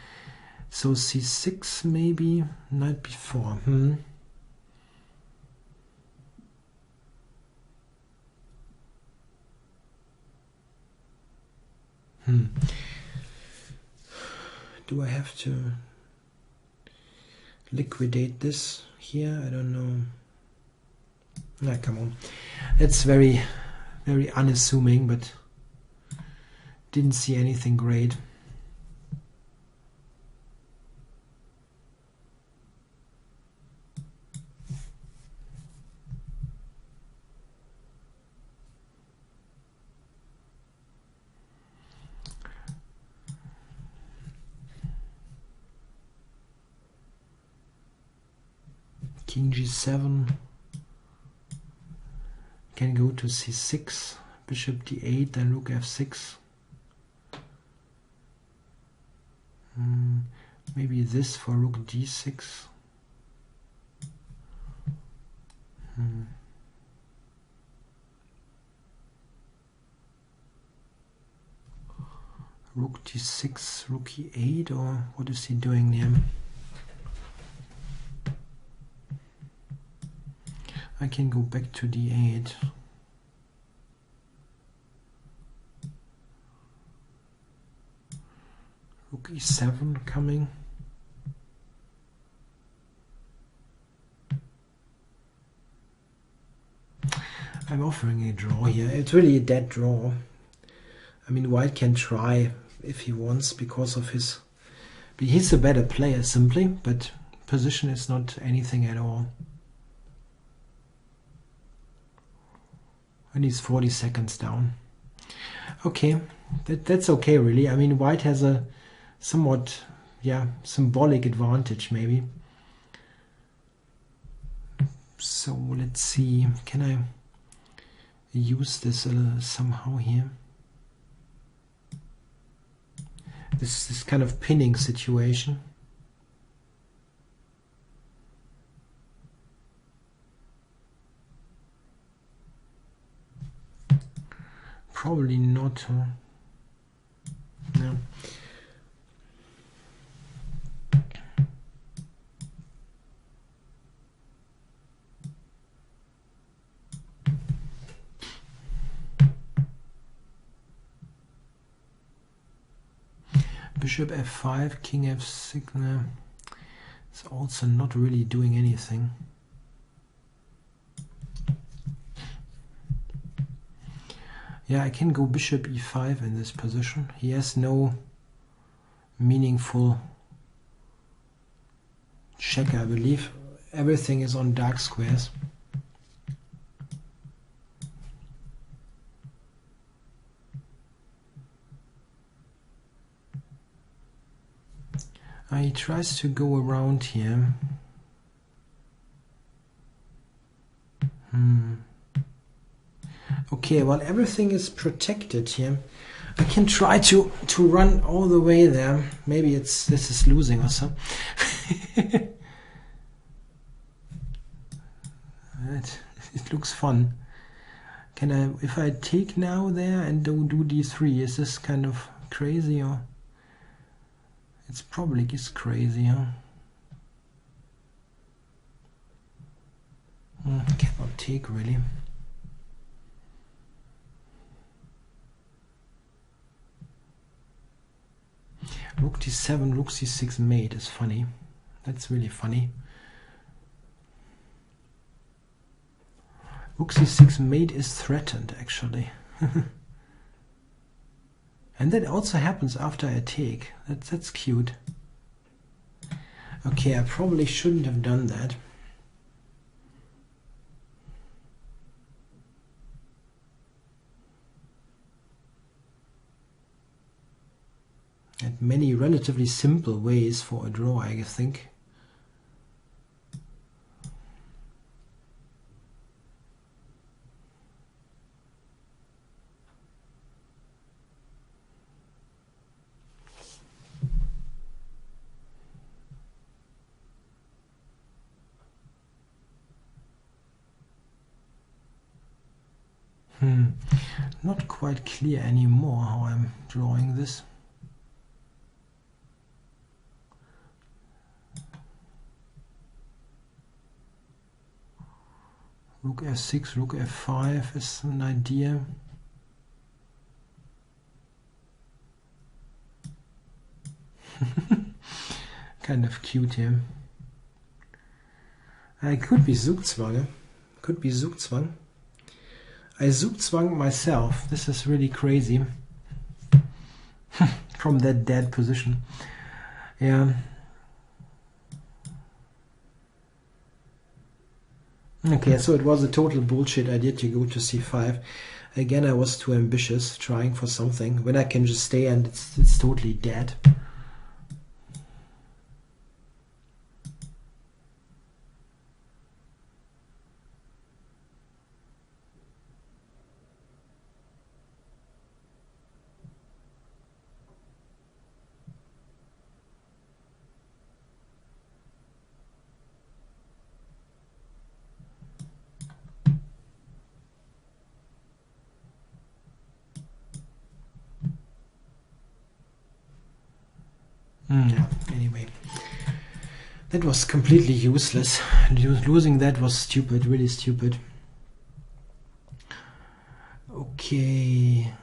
So c6 maybe, knight b4. Do I have to liquidate this here? I don't know. Nah, come on. It's very, very unassuming, but didn't see anything great. King g7, can go to c6, bishop d8, then rook f6. Maybe this for rook d6. Rook d6, rook e8, or what is he doing there? I can go back to d8. Rook e7 coming. I'm offering a draw here. It's really a dead draw. I mean, white can try if he wants because of his... He's a better player simply, but position is not anything at all. And he's 40 seconds down. Okay, that's okay really. I mean, white has a somewhat, symbolic advantage maybe. So let's see, can I use this somehow here? This kind of pinning situation. Probably not. No. Bishop f5, king f6. No. It's also not really doing anything. Yeah, I can go bishop e5 in this position. He has no meaningful check, I believe. Everything is on dark squares. He tries to go around here. Okay, well, everything is protected here. I can try to run all the way there. Maybe this is losing or so. It looks fun. Can I, if I take now there and do d3, is this kind of crazy, or it's probably is crazy, huh? Cannot take really. Rook d7, rook c6 mate is funny. That's really funny. Rook c6 mate is threatened actually. And that also happens after I take. That's cute. Okay, I probably shouldn't have done that. And many relatively simple ways for a draw, I think. Not quite clear anymore how I'm drawing this. Rook f6, rook f5 is an idea. Kind of cute here. I could be Zugzwang. Could be Zugzwang. I Zugzwang myself. This is really crazy. From that dead position. Yeah. Okay, so it was a total bullshit idea to go to c5. Again, I was too ambitious, trying for something, when I can just stay and it's totally dead. Yeah, anyway. That was completely useless. Losing that was stupid, really stupid. Okay.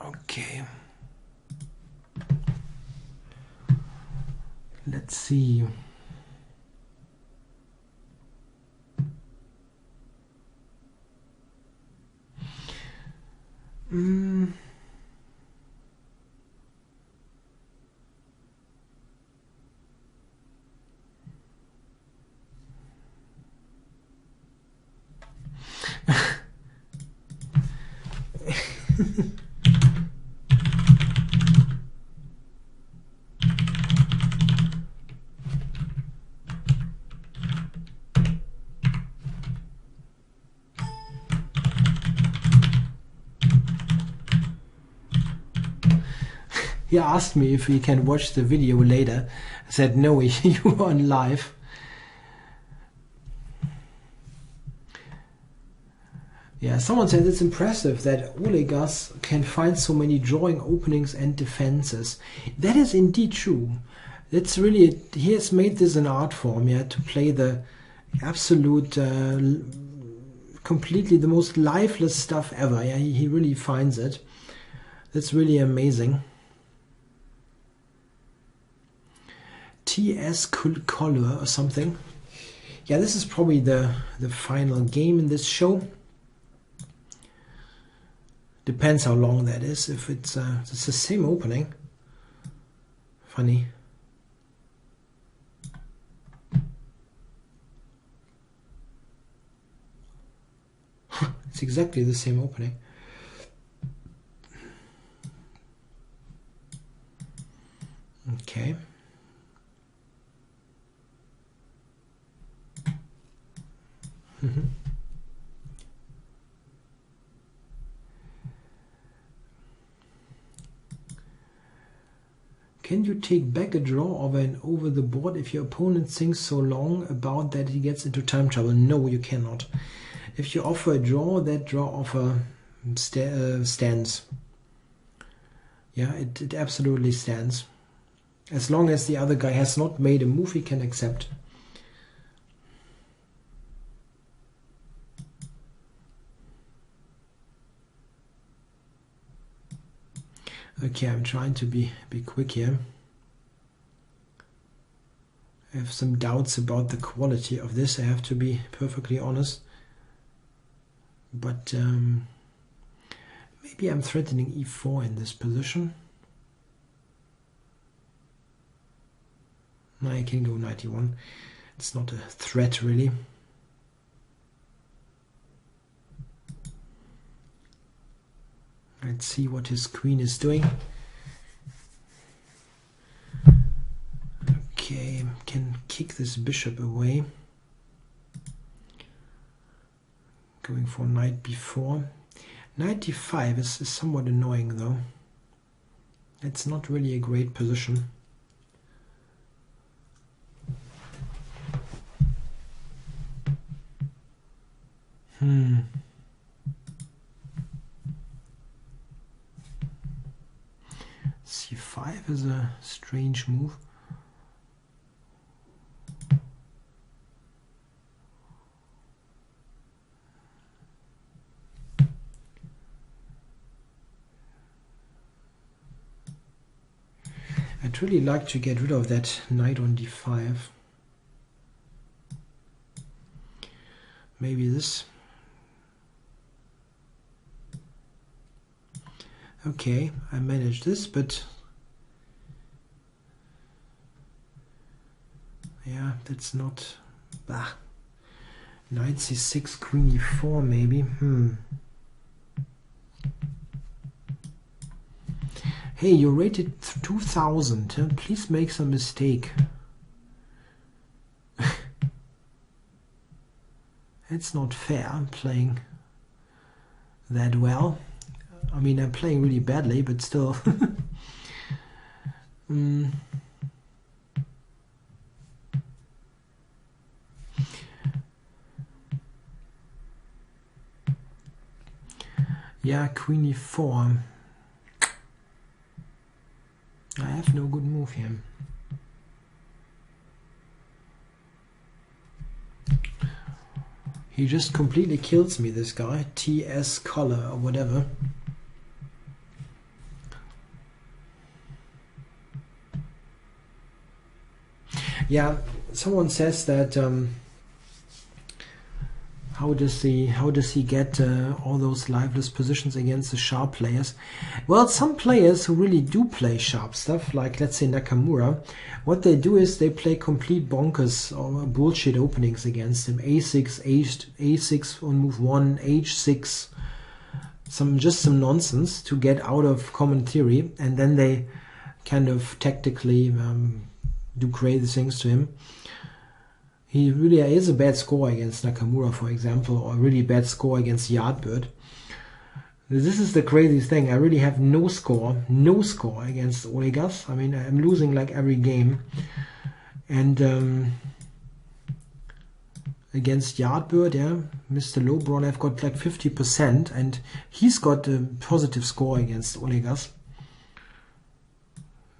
Okay. Let's see. He asked me if we can watch the video later. I said, no, you are on live. Yeah, someone said it's impressive that Olegas can find so many drawing openings and defenses. That is indeed true. That's really, he has made this an art form, yeah, to play the absolute, completely the most lifeless stuff ever. Yeah, he really finds it. That's really amazing. TS Color or something. Yeah, this is probably the final game in this show. Depends how long that is. If it's the same opening. Funny. It's exactly the same opening. Okay. Can you take back a draw of an over the board if your opponent thinks so long about that he gets into time trouble? No, you cannot. If you offer a draw, that draw offer stands. Yeah, it absolutely stands. As long as the other guy has not made a move he can accept. Okay, I'm trying to be quick here. I have some doubts about the quality of this, I have to be perfectly honest. But maybe I'm threatening e4 in this position. No, I can go knight e1. It's not a threat really. Let's see what his queen is doing. Okay, can kick this bishop away. Going for knight b4. Knight d5 is somewhat annoying though. It's not really a great position. c5 is a strange move. I'd really like to get rid of that knight on d5. Maybe this. Okay, I managed this, but yeah, that's not. Bah. Knight c6, queen e4, maybe. Hey, you're rated 2000. Huh? Please make some mistake. It's not fair. I'm playing that well. I mean, I'm playing really badly, but still. Yeah, queen e4. I have no good move here. He just completely kills me, this guy. TS color or whatever. Yeah, someone says that how does he get all those lifeless positions against the sharp players? Well, some players who really do play sharp stuff, like let's say Nakamura, what they do is they play complete bonkers or bullshit openings against him. A6, A6 on move 1, H6, just some nonsense to get out of common theory, and then they kind of tactically do crazy things to him. He really is a bad score against Nakamura, for example, or a really bad score against Yardbird. This is the crazy thing. I really have no score against Olegas. I mean, I'm losing like every game. And against Yardbird, yeah, Mr. Lowbron, I've got like 50%, and he's got a positive score against Olegas.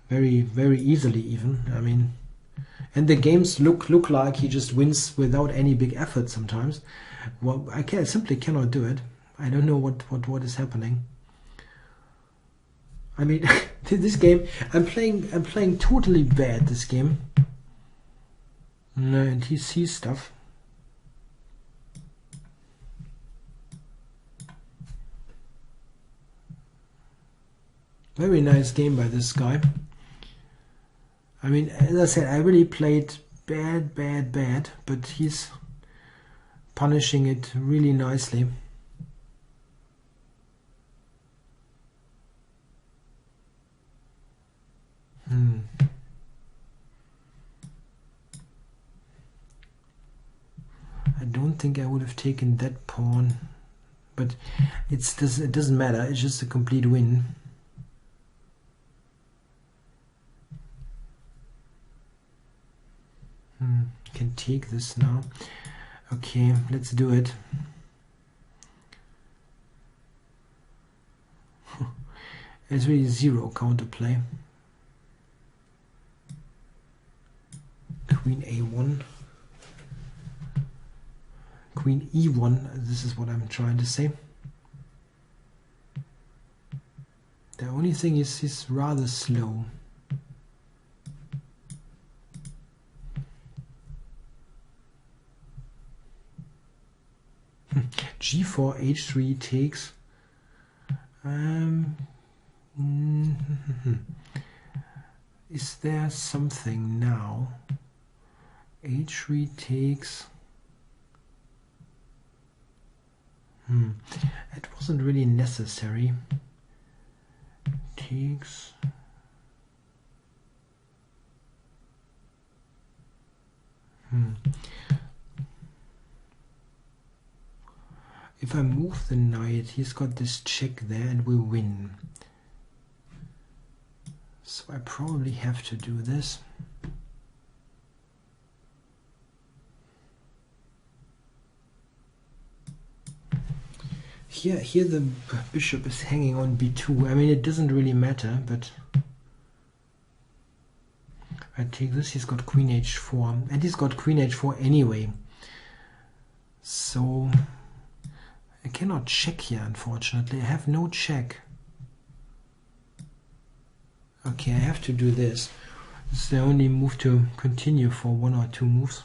Very, very easily even. I mean, and the games look like he just wins without any big effort sometimes. Well, I simply cannot do it. I don't know what is happening. I mean, this game, I'm playing totally bad this game. And he sees stuff. Very nice game by this guy. I mean, as I said, I really played bad, but he's punishing it really nicely. I don't think I would have taken that pawn, but it doesn't matter. It's just a complete win. Can take this now. Okay, let's do it. It's really zero counterplay. Queen a1. Queen e1, this is what I'm trying to say. The only thing is he's rather slow. g4, h3 takes. Is there something now? h3 takes. It wasn't really necessary. Takes. If I move the knight, he's got this check there and we win. So I probably have to do this. Here the bishop is hanging on b2. I mean, it doesn't really matter, but I take this. He's got queen h4, and he's got queen h4 anyway. So I cannot check here, unfortunately. I have no check. Okay, I have to do this. It's the only move to continue for 1 or 2 moves.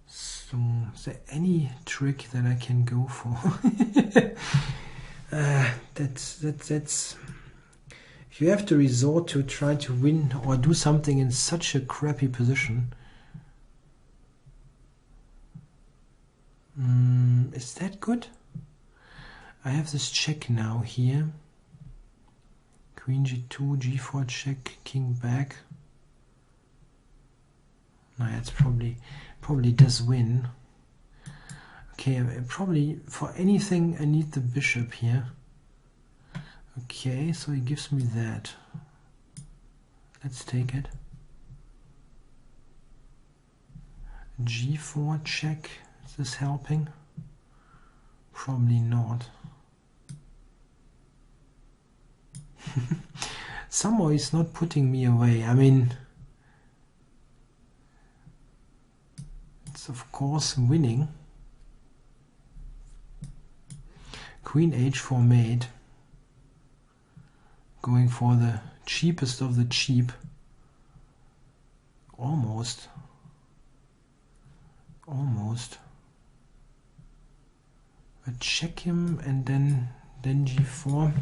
So, is there any trick that I can go for? That's if you have to resort to try to win or do something in such a crappy position. Is that good? I have this check now here. Queen g2, g4 check, king back. No, it's probably does win. Okay, probably for anything I need the bishop here. Okay, so he gives me that. Let's take it. g4 check. Is this helping? Probably not. Somehow he's not putting me away. I mean, it's of course winning. Queen h4 mate. Going for the cheapest of the cheap. Almost. I check him and then g4.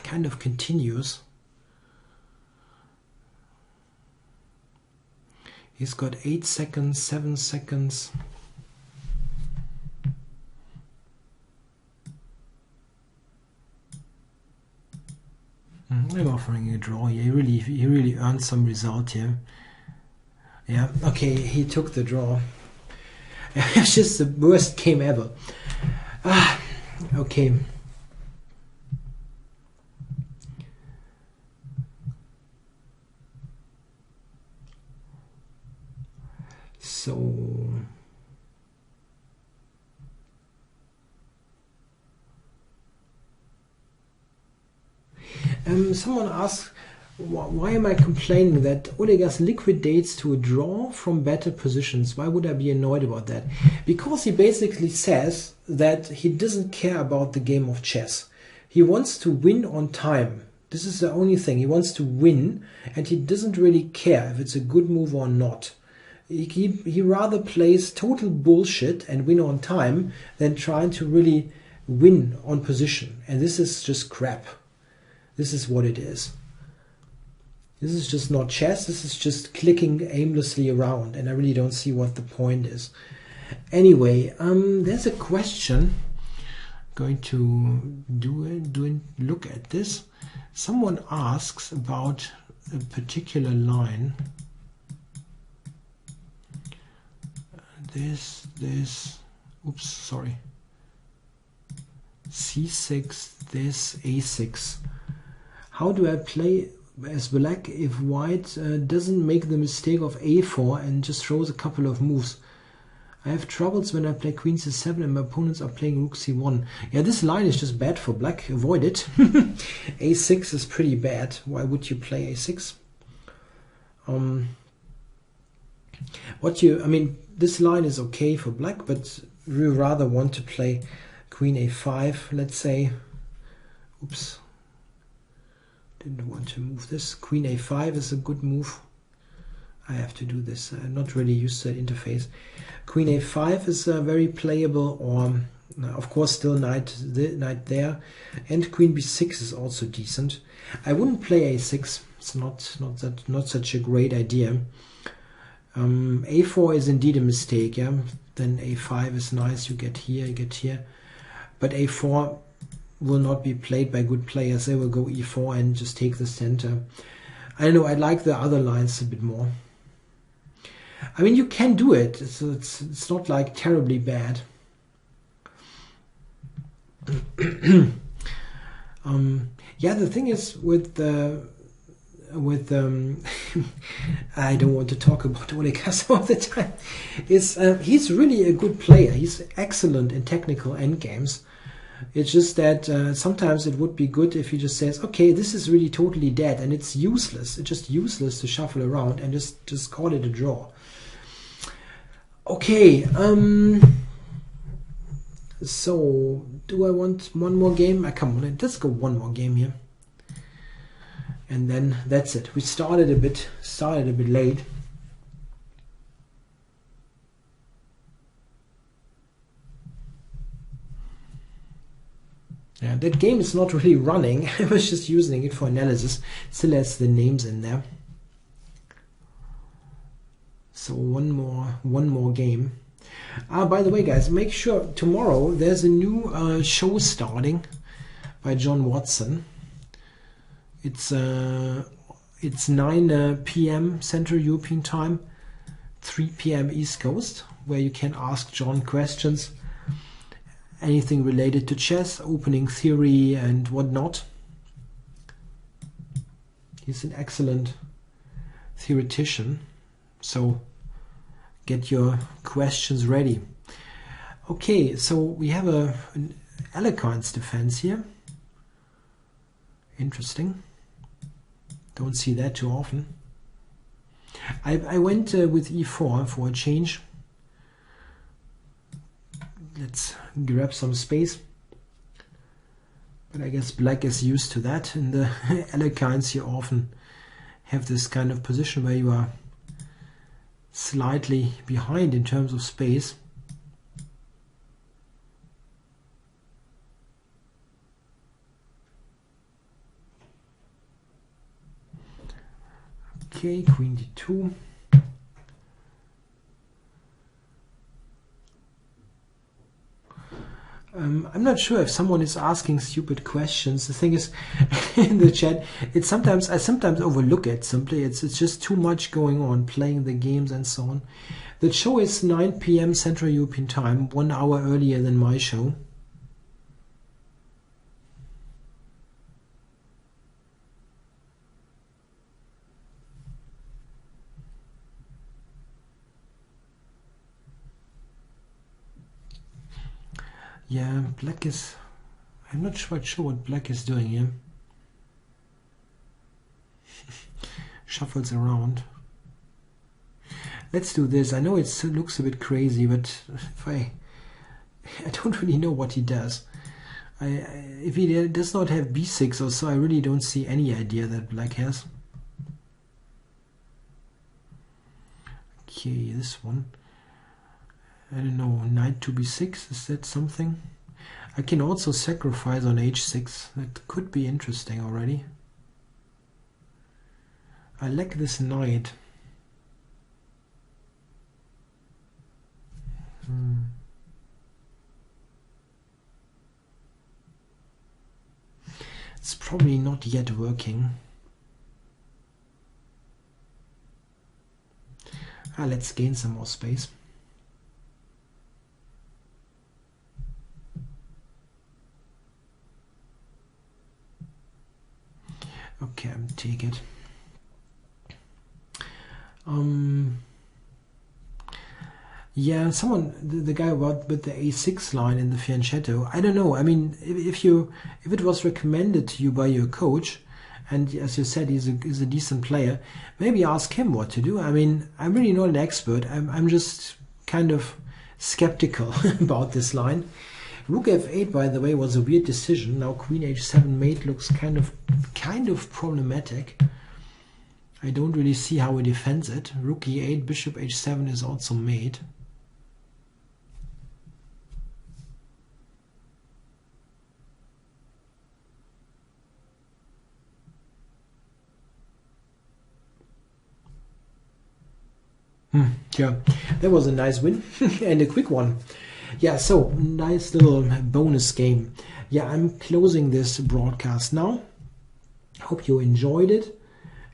Kind of continues. He's got 8 seconds, 7 seconds. I'm offering a draw here. He really earned some result here. Yeah, okay, he took the draw. It's just the worst game ever. Okay. So someone asked, why am I complaining that Olegas liquidates to a draw from better positions? Why would I be annoyed about that? Because he basically says that he doesn't care about the game of chess. He wants to win on time. This is the only thing. He wants to win, and he doesn't really care if it's a good move or not. He rather plays total bullshit and win on time than trying to really win on position. And this is just crap. This is what it is. This is just not chess. This is just clicking aimlessly around, and I really don't see what the point is. Anyway, there's a question. Going to look at this. Someone asks about a particular line. This, oops, sorry. C6, this, A6. How do I play as black if white doesn't make the mistake of A4 and just throws a couple of moves? I have troubles when I play queen c7 and my opponents are playing rook c1. Yeah, this line is just bad for black. Avoid it. A6 is pretty bad. Why would you play A6? I mean, this line is okay for black, but we rather want to play queen a5, let's say. Oops. Didn't want to move this. Queen a5 is a good move. I have to do this. I'm not really used to that interface. Queen a5 is very playable, or of course still knight there, and queen b6 is also decent. I wouldn't play a6. It's not such a great idea. A4 is indeed a mistake. Yeah, then a5 is nice. You get here, you get here, but a4 will not be played by good players. They will go e4 and just take the center. I don't know. I like the other lines a bit more. I mean, you can do it. So it's not like terribly bad. Yeah, the thing is with I don't want to talk about Ole Kasper all the time. Is he's really a good player. He's excellent in technical endgames. It's just that sometimes it would be good if he just says, okay, this is really totally dead and it's useless. It's just useless to shuffle around and just call it a draw. Okay, so do I want one more game? Come on, let's go one more game here. And then that's it. We started a bit late. Yeah, that game is not really running. I was just using it for analysis. Still has the names in there. So one more game. By the way, guys, make sure tomorrow there's a new show starting by John Watson. It's 9 p.m. Central European Time, 3 p.m. East Coast, where you can ask John questions, anything related to chess, opening theory and whatnot. He's an excellent theoretician, so get your questions ready. Okay, so we have an Alekhines defense here. Interesting. Don't see that too often. I went with e4 for a change. Let's grab some space. But I guess black is used to that. In the Alekhines you often have this kind of position where you are slightly behind in terms of space. Okay, queen d2. I'm not sure if someone is asking stupid questions. The thing is, in the chat, I sometimes overlook it. Simply, it's just too much going on, playing the games and so on. The show is 9 p.m. Central European Time, 1 hour earlier than my show. Yeah, black is... I'm not quite sure what black is doing here. Shuffles around. Let's do this. I know it looks a bit crazy, but if I don't really know what he does. If he does not have b6 or so, I really don't see any idea that black has. Okay, this one. I don't know, knight to b6, is that something? I can also sacrifice on h6, that could be interesting already. I like this knight. It's probably not yet working. Let's gain some more space. Okay, I'll take it. Yeah, the guy with the a6 line in the fianchetto, I don't know. I mean, if it was recommended to you by your coach, and as you said, he's a decent player, maybe ask him what to do. I mean, I'm really not an expert. I'm just kind of skeptical about this line. Rook f8, by the way, was a weird decision. Now queen h7 mate looks kind of problematic. I don't really see how he defends it. Rook e8, bishop h7 is also mate. Yeah, that was a nice win and a quick one. Yeah, so nice little bonus game. Yeah, I'm closing this broadcast now. Hope you enjoyed it,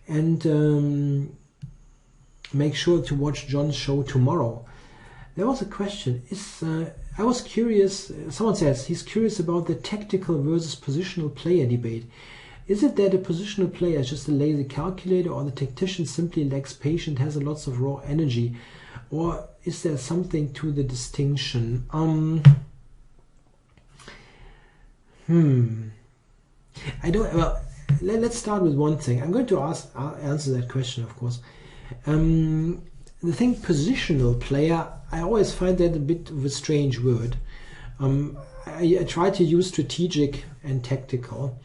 and make sure to watch John's show tomorrow. There was a question. I was curious. Someone says he's curious about the tactical versus positional player debate. Is it that a positional player is just a lazy calculator, or the tactician simply lacks patience, has lots of raw energy, or is there something to the distinction? I don't. Well, let's start with one thing. I'm going to answer that question, of course. The thing positional player, I always find that a bit of a strange word. I try to use strategic and tactical.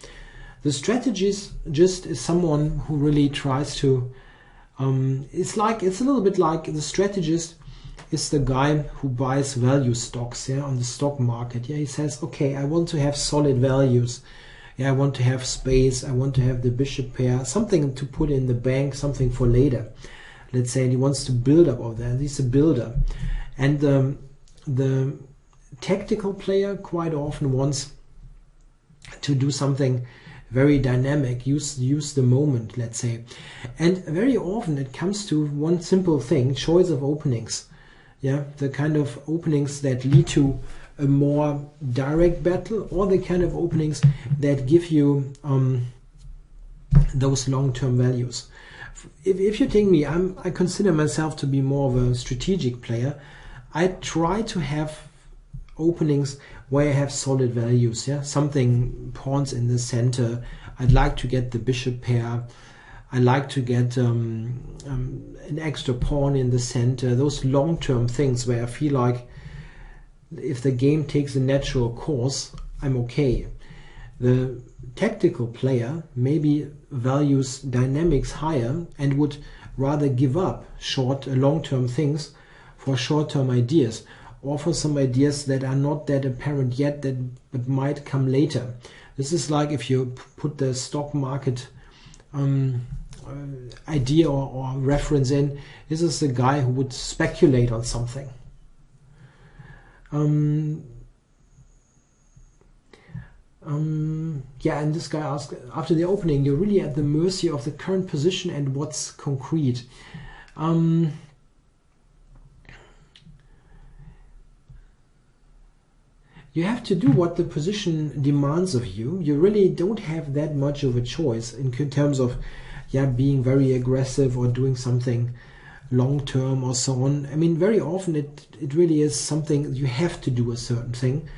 The strategist just is someone who really tries to. It's a little bit like the strategist is the guy who buys value stocks, yeah, on the stock market. Yeah, he says, okay, I want to have solid values. Yeah, I want to have space. I want to have the bishop pair, something to put in the bank, something for later. Let's say, and he wants to build up all that. He's a builder, and the tactical player quite often wants to do something very dynamic, use the moment, let's say. And very often it comes to one simple thing, choice of openings. Yeah, the kind of openings that lead to a more direct battle, or the kind of openings that give you those long-term values. If you take me, I consider myself to be more of a strategic player. I try to have openings where I have solid values, yeah, something pawns in the center. I'd like to get the bishop pair. I like to get an extra pawn in the center. Those long-term things where I feel like if the game takes a natural course, I'm okay. The tactical player maybe values dynamics higher and would rather give up long-term things for short-term ideas, or for some ideas that are not that apparent yet, but might come later. This is like if you put the stock market idea or reference in. This is the guy who would speculate on something. Yeah, and this guy asked, after the opening, you're really at the mercy of the current position and what's concrete. You have to do what the position demands of you. You really don't have that much of a choice in terms of, yeah, being very aggressive or doing something long term or so on. I mean, very often it really is something you have to do a certain thing,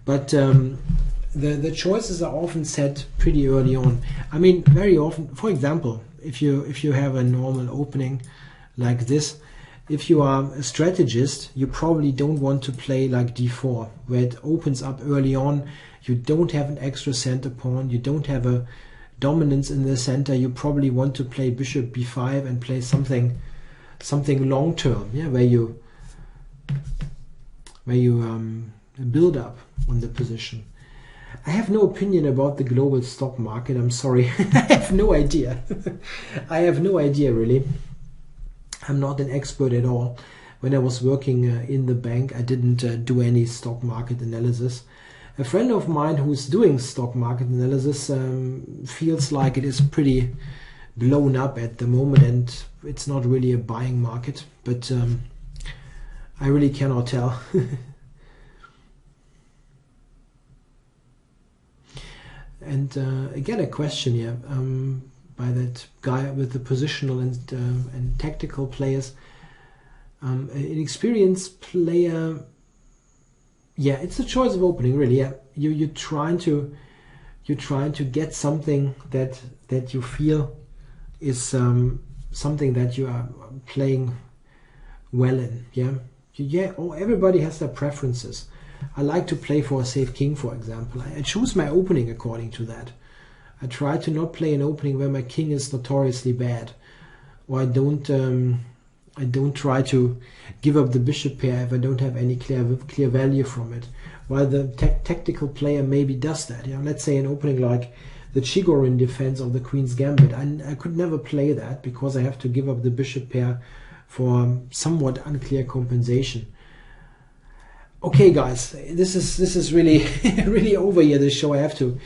but the choices are often set pretty early on. I mean, very often, for example, if you have a normal opening like this, if you are a strategist, you probably don't want to play like d4, where it opens up early on. You don't have an extra center pawn. You don't have a dominance in the center. You probably want to play bishop b5 and play something long term, yeah, where you build up on the position. I have no opinion about the global stock market. I'm sorry, I have no idea. I have no idea really. I'm not an expert at all. When I was working in the bank, I didn't do any stock market analysis. A friend of mine who's doing stock market analysis feels like it is pretty blown up at the moment and it's not really a buying market, but I really cannot tell. And again, a question here by that guy with the positional and tactical players. An experienced player, yeah, it's a choice of opening, really. Yeah, you're trying to get something that you feel is something that you are playing well in. Yeah, yeah. Oh, everybody has their preferences. I like to play for a safe king, for example. I choose my opening according to that. I try to not play an opening where my king is notoriously bad, or I don't try to give up the bishop pair if I don't have any clear value from it. While the tactical player maybe does that. You know, let's say an opening like the Chigorin defense of the Queen's Gambit. I could never play that because I have to give up the bishop pair for somewhat unclear compensation. Okay, guys, this is really really over here. This show, I have to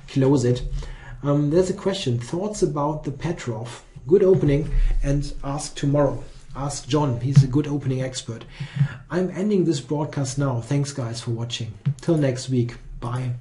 close it. There's a question: thoughts about the Petrov? Good opening, and ask tomorrow. Ask John. He's a good opening expert. I'm ending this broadcast now. Thanks, guys, for watching. Till next week. Bye.